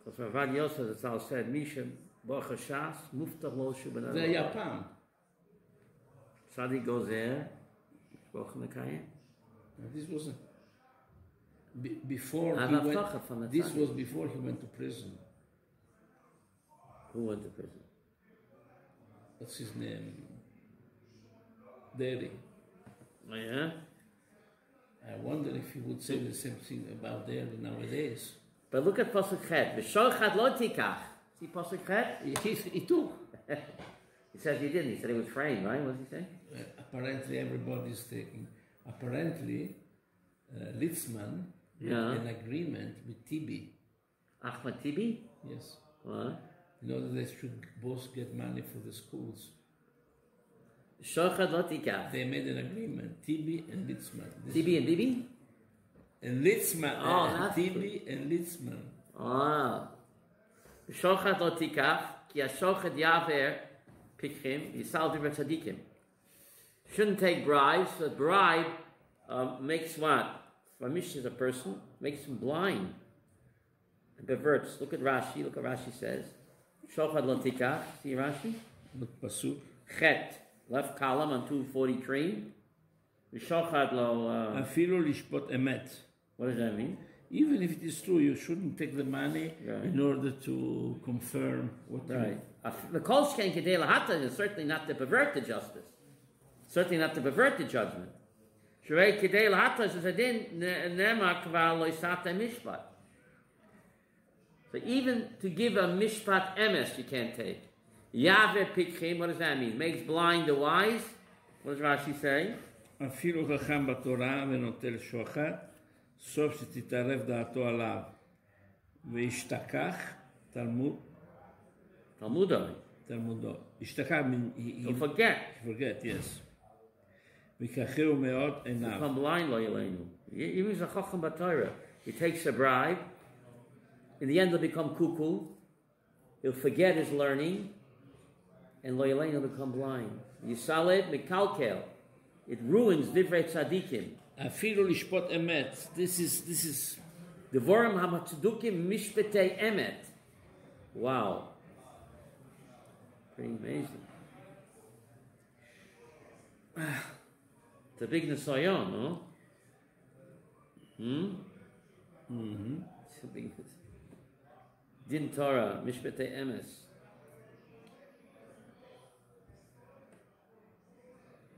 Speaker 1: Because Rabbi Yosef said, Misha Bocha Shas, Muftach Lo Shubanah.
Speaker 2: The Yapam.
Speaker 1: Sadi goes there, Bocha Mekayim.
Speaker 2: This was before he went. This was before he went to prison.
Speaker 1: Who went to prison?
Speaker 2: What's his name? Derry.
Speaker 1: Oh, yeah?
Speaker 2: I wonder if he would say the same thing about Derry nowadays.
Speaker 1: But look at Pasuk Chet. B'shochat lo tikach. See Pasuk Chet?
Speaker 2: He took.
Speaker 1: He says he didn't. He said he was framed, right? What did he say?
Speaker 2: Apparently everybody's taking. Apparently, Litzman made an agreement with Tibi.
Speaker 1: Ahmad Tibi?
Speaker 2: Yes.
Speaker 1: What?
Speaker 2: In order they should both get money for the schools.
Speaker 1: Shochat lo tikach.
Speaker 2: They made an agreement. Tibi and Litzman.
Speaker 1: Tibi and Bibi?
Speaker 2: And Litzman.
Speaker 1: Oh,
Speaker 2: Tibi and Litzman.
Speaker 1: Ah. Shochat lo tikach, ki ha-shochat yaver pikchim, yisal divrei tzadikim. Shouldn't take bribes. The bribe makes what? Famishes a person, makes him blind. It perverts. Look at Rashi. Look what Rashi says. Shochat lo tikach. See Rashi?
Speaker 2: Look, Pasuk.
Speaker 1: Chet. Left column on 243. Shochat lo...
Speaker 2: Afilu lishpot emet.
Speaker 1: What does that mean?
Speaker 2: Even if it is true, you shouldn't take the money in order to confirm what
Speaker 1: right. The kolshken kedei lahata is certainly not to pervert the justice. Certainly not to pervert the judgment. Shrei kedei lahata is a din nema kvar lo isata mishpat. So even to give a mishpat emes you can't take. Yave pikchim, what does that mean? Makes blind the wise. What does Rashi say?
Speaker 2: Afilu chacham b'Torah v'notel shochat, sof shetitarev da'ato alav, ve'ishtakach talmudo. Ishtakach means he
Speaker 1: forget.
Speaker 2: Forget, yes. V'kachiru me'od enav.
Speaker 1: Become blind, lo yeleinu. Even if he's a chacham b'Torah, he takes a bribe. In the end, he'll become cuckoo. He'll forget his learning. And lo yeleinu will become blind. Yisaled mikalkel. It ruins divrei tzadikim.
Speaker 2: Afilu lishpot emet. This is.
Speaker 1: Devorim hamatzadukim mishpetei emet. Wow. Pretty amazing. It's a big nesayon, no? It's a big Din Torah, mishpetei emes.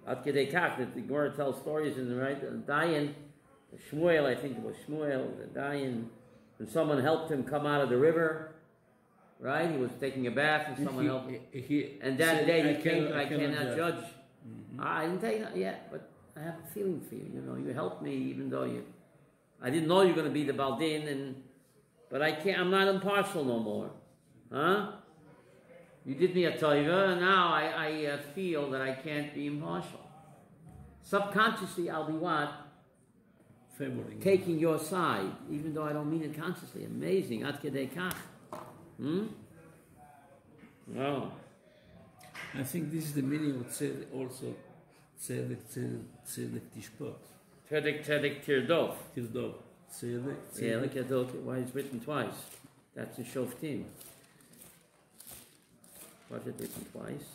Speaker 1: Ad kedei kach, that the Gemara tells stories in the right. Dayan, Shmuel, I think it was Shmuel, the Dayan, and someone helped him come out of the river. Right, he was taking a bath, and someone helped him. And that day he came. I cannot judge. I didn't take that yet, but I have a feeling for you. You know, you helped me, even though I didn't know you were going to be the Baldin, but I can't. I'm not impartial no more, huh? You did me a taiva, and now I feel that I can't be impartial. Subconsciously, I'll be what?
Speaker 2: Favoring.
Speaker 1: Taking your side, even though I don't mean it consciously. Amazing. Ad kedei kach. Wow.
Speaker 2: I think this is the meaning of tzedek also. Tzedek tishpot.
Speaker 1: Tzedek tirdof.
Speaker 2: Tirdof. Tzedek.
Speaker 1: Yeah, look at why it's written twice. That's in Shoftim. Why is it written twice?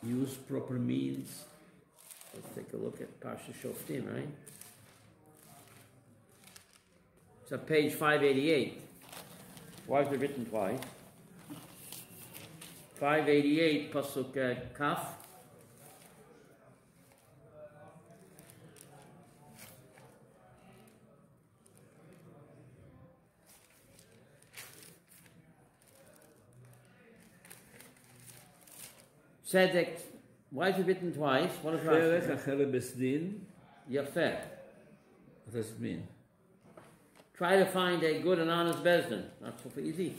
Speaker 2: Use proper means.
Speaker 1: Let's take a look at Parshas Shoftim, right? It's on page 588. Why is it written twice? 588, Pasuk Kaf. Tzedek. Why is it written twice? What is Rashi? Yafeh.
Speaker 2: What does it mean?
Speaker 1: Try to find a good and honest bezdin. Not so easy.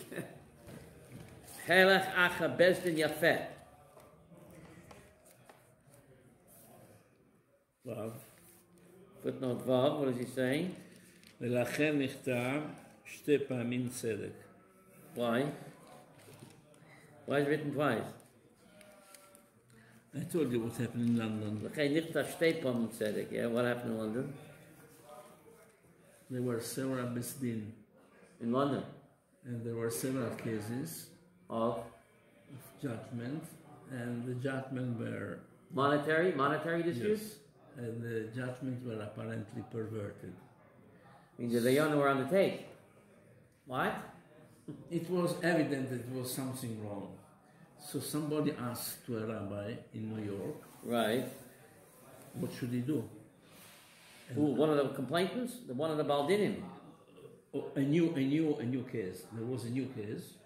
Speaker 1: Helech acha bezdin yafeh.
Speaker 2: Vav.
Speaker 1: Footnote Vav. What is he saying?
Speaker 2: ולכן נכתב שתי פעמים צדק.
Speaker 1: Why? Why is it written twice?
Speaker 2: I told you what happened in London.
Speaker 1: Yeah, what happened in London?
Speaker 2: There were several Besdin.
Speaker 1: In London?
Speaker 2: And there were several cases
Speaker 1: of
Speaker 2: judgment, and the judgment were
Speaker 1: monetary disputes?
Speaker 2: Yes, and the judgments were apparently perverted.
Speaker 1: Means the Dayan were on the take. What?
Speaker 2: It was evident that there was something wrong. So somebody asked to a rabbi in New York,
Speaker 1: right,
Speaker 2: what should he do?
Speaker 1: One of the complainants? The one of the Baldinim?
Speaker 2: A new case. There was a new case,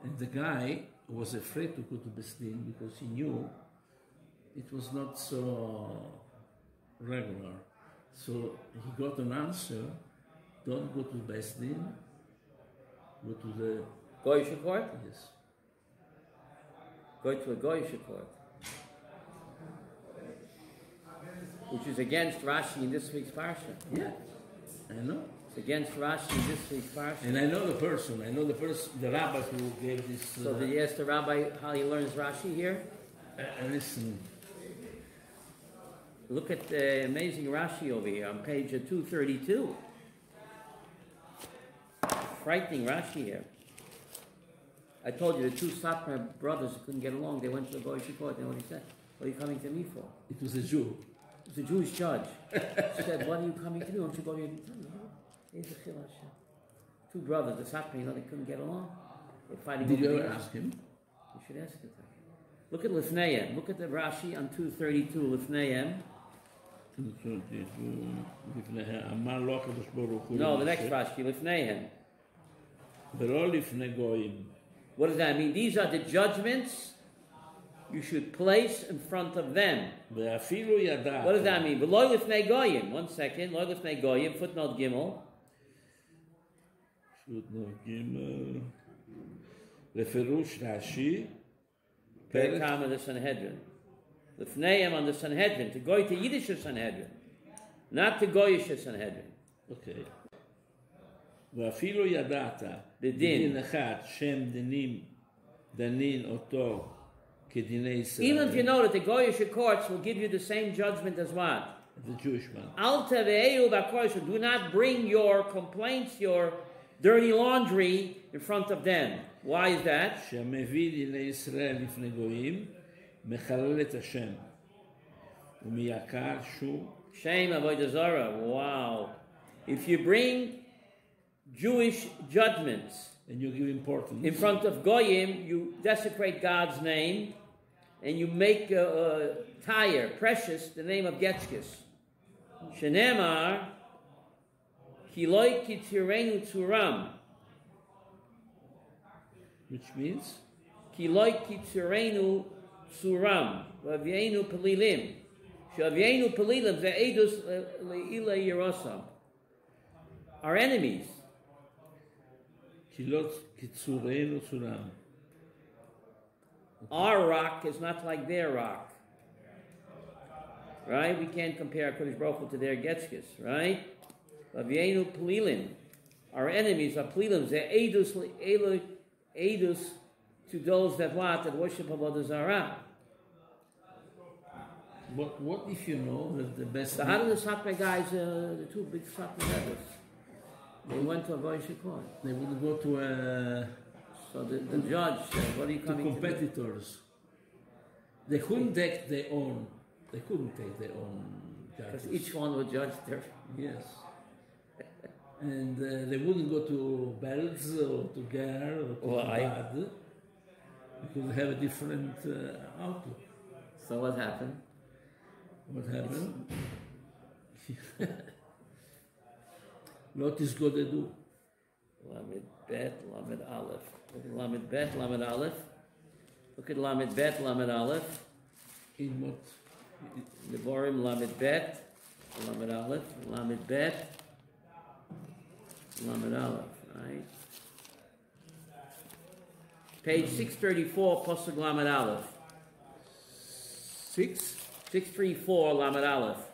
Speaker 2: and the guy was afraid to go to Besdin because he knew it was not so regular. So he got an answer, don't go to Besdin, go to the
Speaker 1: Goyish court?
Speaker 2: Yes.
Speaker 1: Go to a Goyish court. Which is against Rashi in this week's Parsha.
Speaker 2: Yeah, I know.
Speaker 1: It's against Rashi in this week's Parsha.
Speaker 2: And I know the person, the rabbi who gave this...
Speaker 1: So did you ask the rabbi how he learns Rashi here?
Speaker 2: Listen.
Speaker 1: Look at the amazing Rashi over here on page 232. Frightening Rashi here. I told you the two Satmar brothers who couldn't get along. They went to the Goyish court. You know what he said? What are you coming to me for?
Speaker 2: It was a Jew.
Speaker 1: It was a Jewish judge. He said, what are you coming to do? Don't you go here? Two brothers, the Satmar, they couldn't get along. They're fighting.
Speaker 2: Did you ever ask him?
Speaker 1: You should ask it. Look at Lifneim. Look at the Rashi on 232, Lifneim. No, the next Rashi, Lifneim. What does that mean? These are the judgments you should place in front of them. What does that mean? V'lo lifnei goyim. 1 second. Lo lifnei goyim. Footnote Gimel.
Speaker 2: Leferush Rashi.
Speaker 1: Perikam of the Sanhedrin. Lifneim on the Sanhedrin. To go to Yiddish Sanhedrin. Not to Goyish Sanhedrin.
Speaker 2: Okay. ואפילו ידעת
Speaker 1: דין
Speaker 2: אחד שם דנין אותו כדיני ישראל.
Speaker 1: Even if you know that the Goyish courts will give you the same judgment as what?
Speaker 2: The Jewish one.
Speaker 1: Al teve'eu b'kodesh. Do not bring your complaints, your dirty laundry in front of them. Why is that?
Speaker 2: שהמביא דיני ישראל לפני גויים מחלל את השם ומייקר שום.
Speaker 1: Shame avodah zarah. Wow. If you bring Jewish judgments
Speaker 2: and you give importance
Speaker 1: in front of Goyim, you desecrate God's name and you make tire, precious, the name of Getchkis. Shenemar kiloi kitirenu tzuram.
Speaker 2: Which means?
Speaker 1: Kiloi kitirenu tzuram. V'avienu pelilim. She'avienu pelilim ve'edus le'ila yerosam. Our enemies.
Speaker 2: Kilot kitzurenu tzuram.
Speaker 1: Our rock is not like their rock. Right? We can't compare HaKadosh Baruch Hu to their Getchkis, right? Avienu Pelilim. Our enemies are Pelilim. They're Eidus to those that worship Avodah Zarah.
Speaker 2: But what if you know that the best...
Speaker 1: So how do the Satmar guys, the two big Satmar brothers, they went to a Voice Court?
Speaker 2: They would go to a...
Speaker 1: So the judge said, what are you coming to
Speaker 2: competitors. They couldn't take their own. They couldn't take their own judges.
Speaker 1: Because each one would judge their...
Speaker 2: Yes. And they wouldn't go to Belz or to Ger or to Chabad because they have a different outlook.
Speaker 1: So what happened?
Speaker 2: What happened? What is God to do?
Speaker 1: Lamed Bet, Lamed Aleph. Look at Lamed Bet, Lamed Aleph. Look at Lamed Bet, Lamed Aleph.
Speaker 2: In what?
Speaker 1: Nevorim, Lamed Bet, Lamed Aleph, Lamed Bet, Lamed Aleph, right? Page 634, Pasuk Lamed Aleph. 634, Lamed Aleph.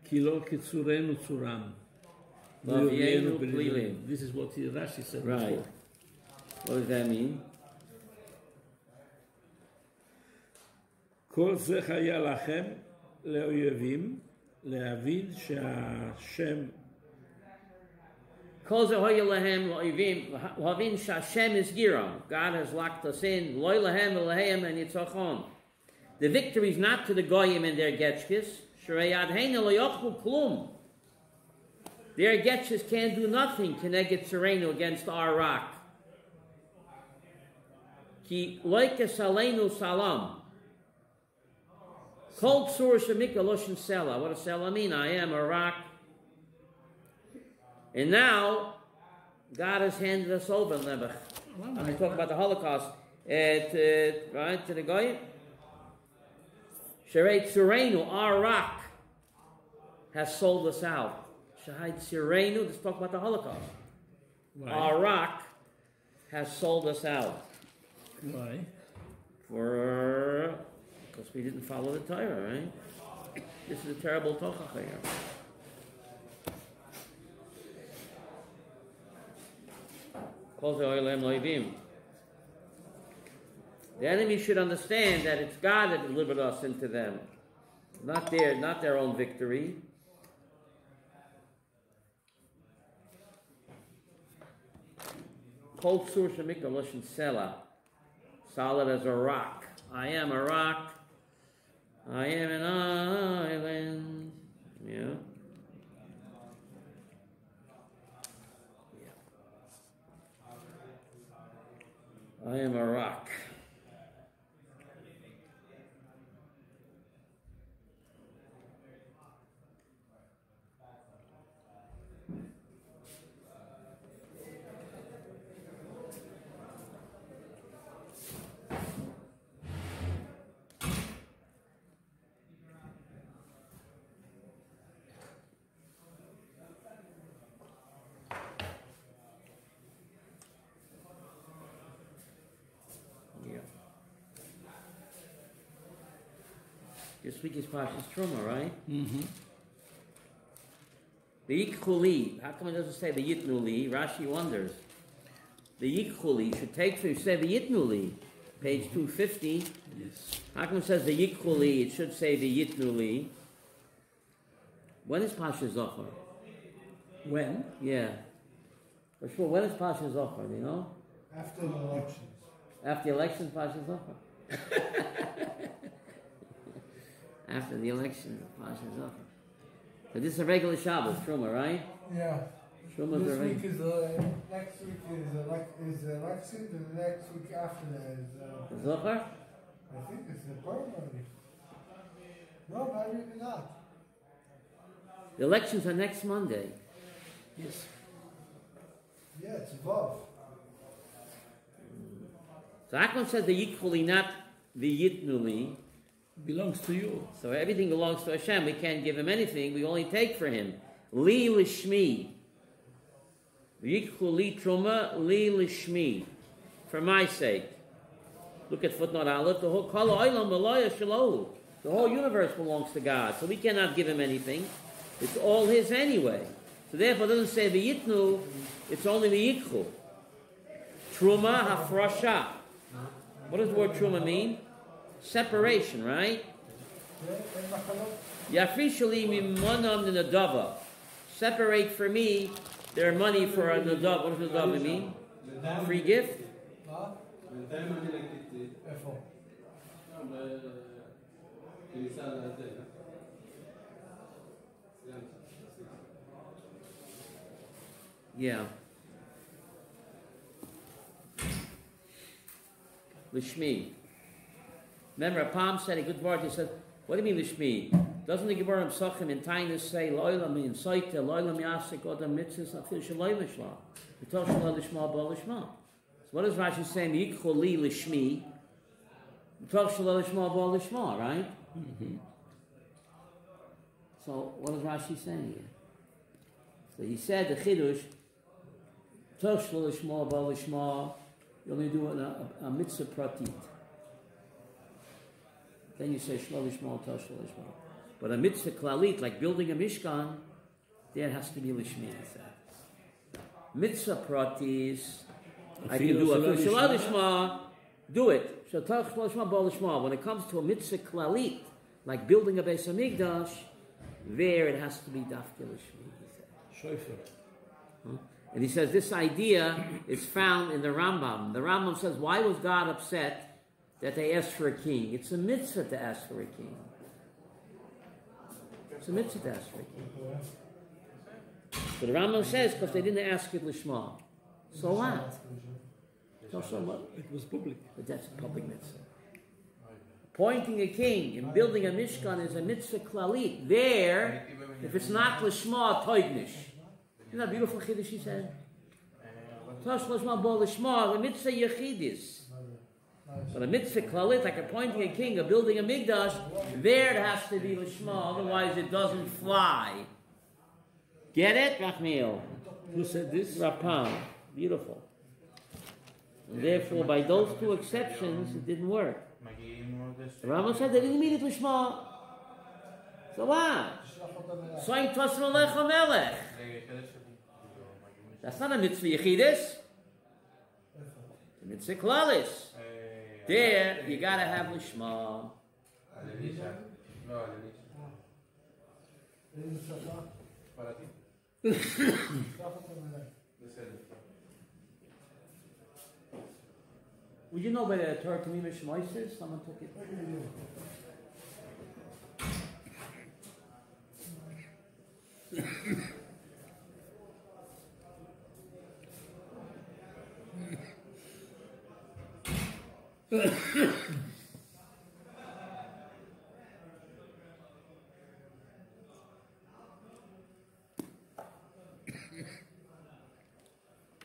Speaker 2: Kilo Kitsurenu Tsuram. This is what Rashi said
Speaker 1: right.
Speaker 2: before.
Speaker 1: What does that mean?
Speaker 2: כל זה היה לכם לאויבים להבין שהשם
Speaker 1: כל זה היה להם לאויבים להבין שהשם is Giram. God has locked us in. לא להם ולהם הניצחון. The victory is not to the Goyim and their Getchkis. Shirayadheina lo yochlu klum. Their Getchkis can't do nothing keneged Serenu against our rock. Ki loikes aleinu salam. Kol ksur shemika loshin sela. What does sela mean? I am a rock. And now, God has handed us over, Nebuch. I talk about the Holocaust. Right, to the Goyim. Sherei Tzurenu, our rock, has sold us out. Shahai Tzurenu, let's talk about the Holocaust.
Speaker 2: Why?
Speaker 1: Our rock has sold us out.
Speaker 2: Why?
Speaker 1: Because we didn't follow the Torah, right? This is a terrible tochach here. The enemy should understand that it's God that delivered us into them, not their own victory. Solid as a rock. I am a rock. I am an island. Yeah. I am a rock. This week is Parshas Terumah, right?
Speaker 2: Mm-hmm.
Speaker 1: The Yikhuli. How come it doesn't say the Yitnuli? Rashi wonders. The Yikhuli should take to say the Yitnuli. Page 250.
Speaker 2: Yes.
Speaker 1: How come it says the Yikhuli? It should say the Yitnuli. When is Parshas Zohar?
Speaker 2: When?
Speaker 1: Yeah. For sure. When is Parshas Zohar? Do you know?
Speaker 3: After the elections.
Speaker 1: After the elections, Parshas Zohar. After the election, Parshas Zohar. But this is a regular Shabbos, Terumah, right?
Speaker 3: Yeah.
Speaker 1: Terumah's
Speaker 3: this week is next week is election, and the next week after that is
Speaker 1: Zohar?
Speaker 3: I think it's the primary. No, maybe not.
Speaker 1: The elections are next Monday.
Speaker 2: Yes.
Speaker 3: Yeah, it's above.
Speaker 1: So Akon says the Yikhuli, not the Yitnuli.
Speaker 2: Belongs to you.
Speaker 1: So everything belongs to Hashem. We can't give him anything. We only take for him. Li lishmi. Yikhuli Terumah, li lishmi. For my sake. Look at footnote Aleph. The whole Kol Olam Malaya Shalohu. The whole universe belongs to God, so we cannot give him anything. It's all his anyway. So therefore, it doesn't say v'yitnu. It's only v'yikchu. Truma hafrasha. What does the word truma mean? Separation, right? Yafrishali mimonam nadava. Separate for me their money for a nadav. What does nadav mean? Free gift? Yeah. Lishmi. Remember, Apam said a good word. He said, "What do you mean Lishmi? Doesn't the Gemara Pesachim in Tainus say Loilam in Saita Loilam Yasik Odam Mitzvahs Afil Shaloi Lishma? V'Tol Shaloi Lishma Bo Lishma." So what is Rashi saying? Yikchol Li Lishmi. V'Tol Shaloi Lishma Bo Lishma, right? Mm-hmm. So what is Rashi saying here? So he said the Chidush. V'Tol Shaloi Lishma Bo Lishma. You only do a mitzvah pratit. Then you say Shlo Lishma, Tosh Shlo Lishma. But a mitzvah klalit, like building a mishkan, there has to be lishmi. Mitzvah pratis, I can do a Shlo Lishma, do it. So Tosh Shlo Lishma, Bo Lishma. When it comes to a mitzvah klalit, like building a Beis Hamikdash, there it has to be dafke lishmi.
Speaker 2: Shofar.
Speaker 1: And he says this idea is found in the Rambam. The Rambam says, why was God upset that they asked for a king? It's a mitzvah to ask for a king. It's a mitzvah to ask for a king. So the Rambam says, because they didn't ask it lishma. So what? So what?
Speaker 2: It was public.
Speaker 1: But that's a public mitzvah. Appointing a king and building a mishkan is a mitzvah klalit. There, if it's not lishma, toignish. Isn't that beautiful chiddush he said? Tosh lishma bo lishma, the mitzvah yechidis. But a mitzvah klalit, like appointing a king or building a migdash, there it has to be lishma, otherwise it doesn't fly. Get it, Rachmiel?
Speaker 2: Who said this?
Speaker 1: Rapam. Beautiful. And therefore, by those two exceptions, it didn't work. The Rambam said they didn't mean it lishma. So what? Soim tosr alecha melech. That's not a mitzvah yechidis. It's a mitzvah klalis. There, you gotta have lishma. Would you know by the Torah Tamim Shmoises? Someone took it.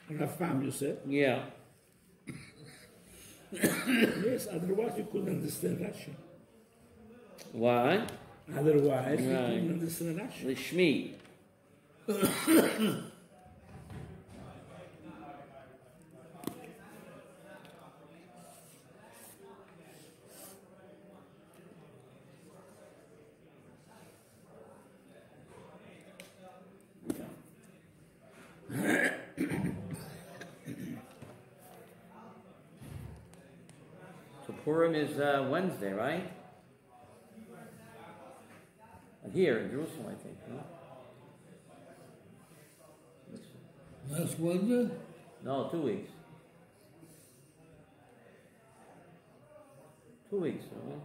Speaker 2: Rafam, you said?
Speaker 1: Yeah.
Speaker 2: Yes, otherwise you couldn't understand Rashi.
Speaker 1: Why?
Speaker 2: Otherwise you couldn't understand Rashi.
Speaker 1: Lishmi. Purim is Wednesday, right? Here in Jerusalem, I think. Huh?
Speaker 4: Last Wednesday?
Speaker 1: No, 2 weeks. 2 weeks, right?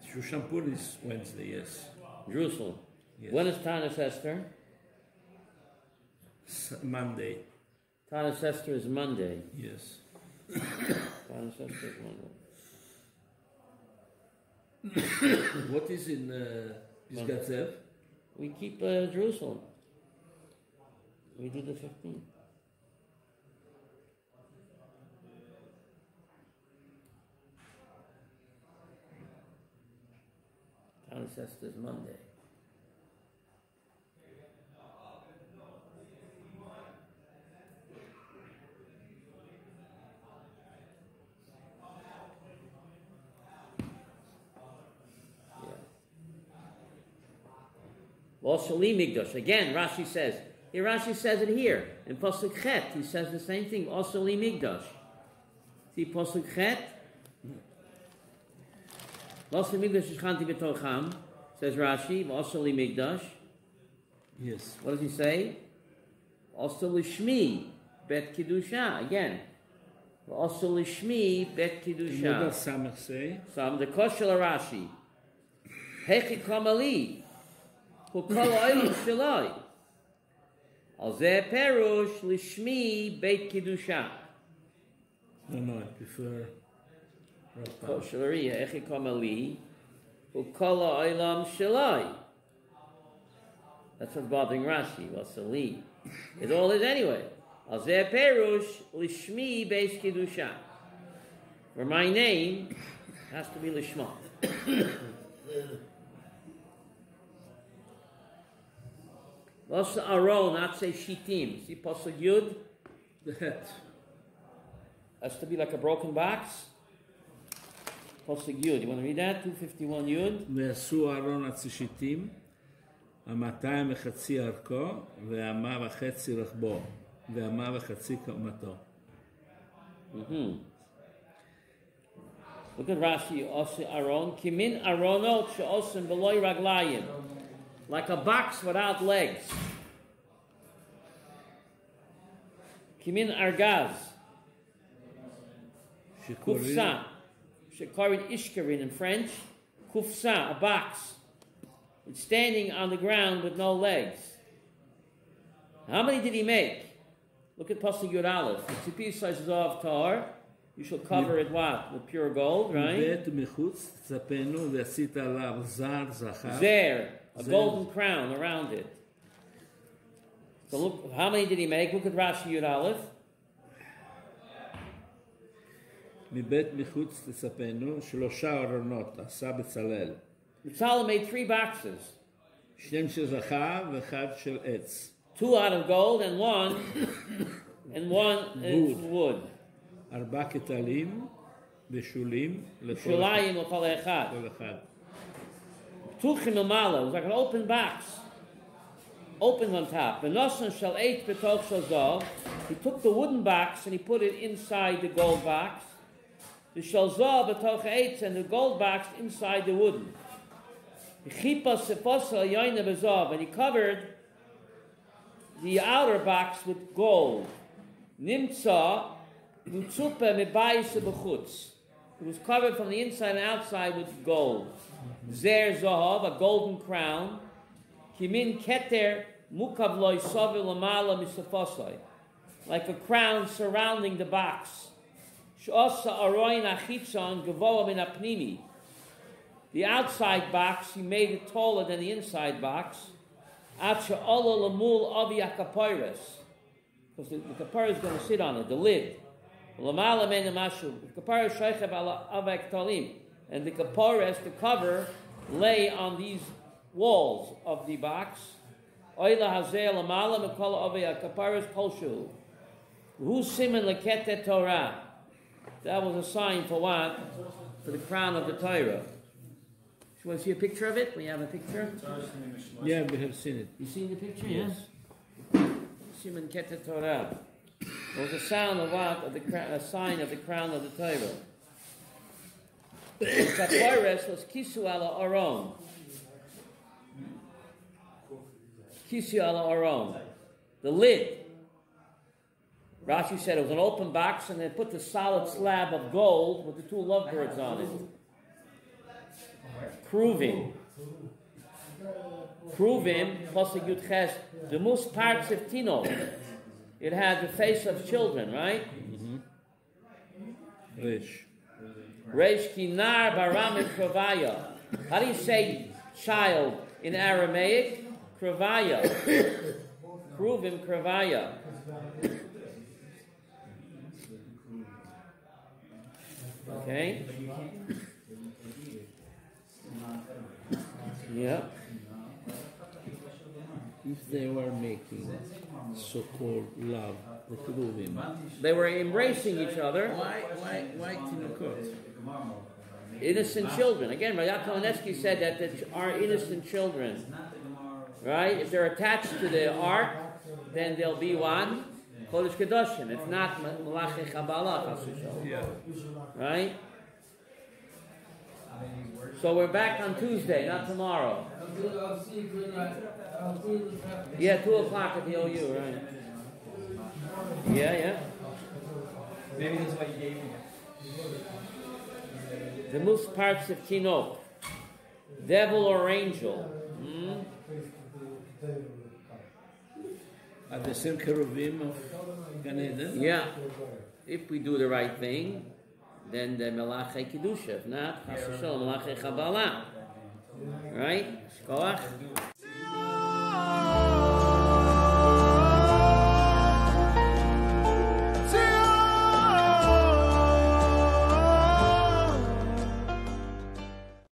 Speaker 2: Shushan Purim is Wednesday, yes.
Speaker 1: Jerusalem.
Speaker 2: Yes.
Speaker 1: When is Tanis Esther?
Speaker 2: Monday.
Speaker 1: Tanis Esther is Monday.
Speaker 2: Yes.
Speaker 1: Tanis Esther is Monday.
Speaker 2: What is in Pisgat Zev?
Speaker 1: We keep Jerusalem. We do the 15th. Tanis Esther is Monday. Also li migdash. Again, Rashi says. Here Rashi says it here. In Pasuk Chet, he says the same thing. Also li migdash. See Pasuk Chet? Also li migdash shchanti b'tocham. Says Rashi. Also li migdash.
Speaker 2: Yes.
Speaker 1: What does he say? Also lishmi bet kiddusha. Again. Also lishmi bet kiddusha.
Speaker 2: What does Samach say?
Speaker 1: Some the koshel Rashi. Hechi kamali. Hu kol oilam shalai. Al zeh perush lishmi bet kiddusha.
Speaker 2: No, I prefer.
Speaker 1: Koshel Hechi kamali. Hu kol oilam shalai. That's what's bothering Rashi. What's the li? It all is anyway. Al zeh perush lishmi bet kiddusha. For my name has to be lishma. What's Aron, not say shitim. See Pasuk Yud?
Speaker 2: The hat.
Speaker 1: Has to be like a broken box. Pasuk Yud. You want to read that? 251 Yud.
Speaker 2: ועשו אהרון הצישיתים, 200 ארכו, ו1.5 רחבו, ו1.5 קומתו.
Speaker 1: Look at Rashi, also Aron. Kimin Aronot she'osim beloy raglayim. Like a box without legs. Kimin Argaz. Kufsa. Shekarin Ishkarin in French. Kufsa, a box. It's standing on the ground with no legs. How many did he make? Look at Pasuk Yud Aleph. The tzipi sizes of tar. You shall cover it what? With pure gold, right? There, a golden crown around it. So look, how many did he make? Look at Rashi Yud Aleph. B'tzalel made 3 boxes. 2 out of gold and one in wood.
Speaker 2: 4 כתלים ושולים
Speaker 1: Shulayim l'kol echad. Ptuchim l'mala. It was like an open box. Open on top. V'nosan shel eit b'toch shel zav. He took the wooden box and he put it inside the gold box. The shel zav b'toch eitz and the gold box inside the wooden. V'chipa sefosa yoyna b'zav. And he covered the outer box with gold. Nimtza it was covered from the inside and outside with gold. Zer zahav, a golden crown. Kimin keter mukav loy savil lamala misafosai, like a crown surrounding the box. Sh'osa aroin achitzon gavoa min apnimi. The outside box, he made it taller than the inside box. Acha ola lamul avi akapoires, because the kapara is going to sit on it, the lid. And the kapores, the cover, lay on these walls of the box. That was a sign for what? For the crown of the Torah. You want to see a picture of it? We have a picture?
Speaker 2: Yeah, we have seen it.
Speaker 1: You seen the picture? Yes. Siman Keter Torah. It was a sound of what? Of a sign of the crown of the Torah. The kapores was kisu ala aron. Kisu ala aron. The lid. Rashi said it was an open box and they put the solid slab of gold with the 2 lovebirds on it. Proving, plus the Yud Ches, the most parts of Tino. It had the face of children, right? Reish kinar baram kravaya. How do you say child in Aramaic? Kravaya. Kruvim kravaya. Okay. Yeah.
Speaker 2: If they were making so-called love, the Kruvim,
Speaker 1: they were embracing each other.
Speaker 2: Why Tinukot?
Speaker 1: Innocent children. Again, Rabbi Yaakov Oneski said that our innocent children. Right? If they're attached to the ark, then there'll be one Kodesh Kedoshim. It's not Malachi Chabala. Right? So we're back on Tuesday, not tomorrow. Yeah, 2 o'clock at the OU, right? Yeah.
Speaker 5: Maybe that's why you gave me
Speaker 1: The most parts of Tinok. Devil or angel?
Speaker 2: Are the same cherubim of Gan Eden?
Speaker 1: Yeah. If we do the right thing, then the Melachei Kedusha. If not, Chas v'sholom, Melachei Chabala. Right? Shkoach.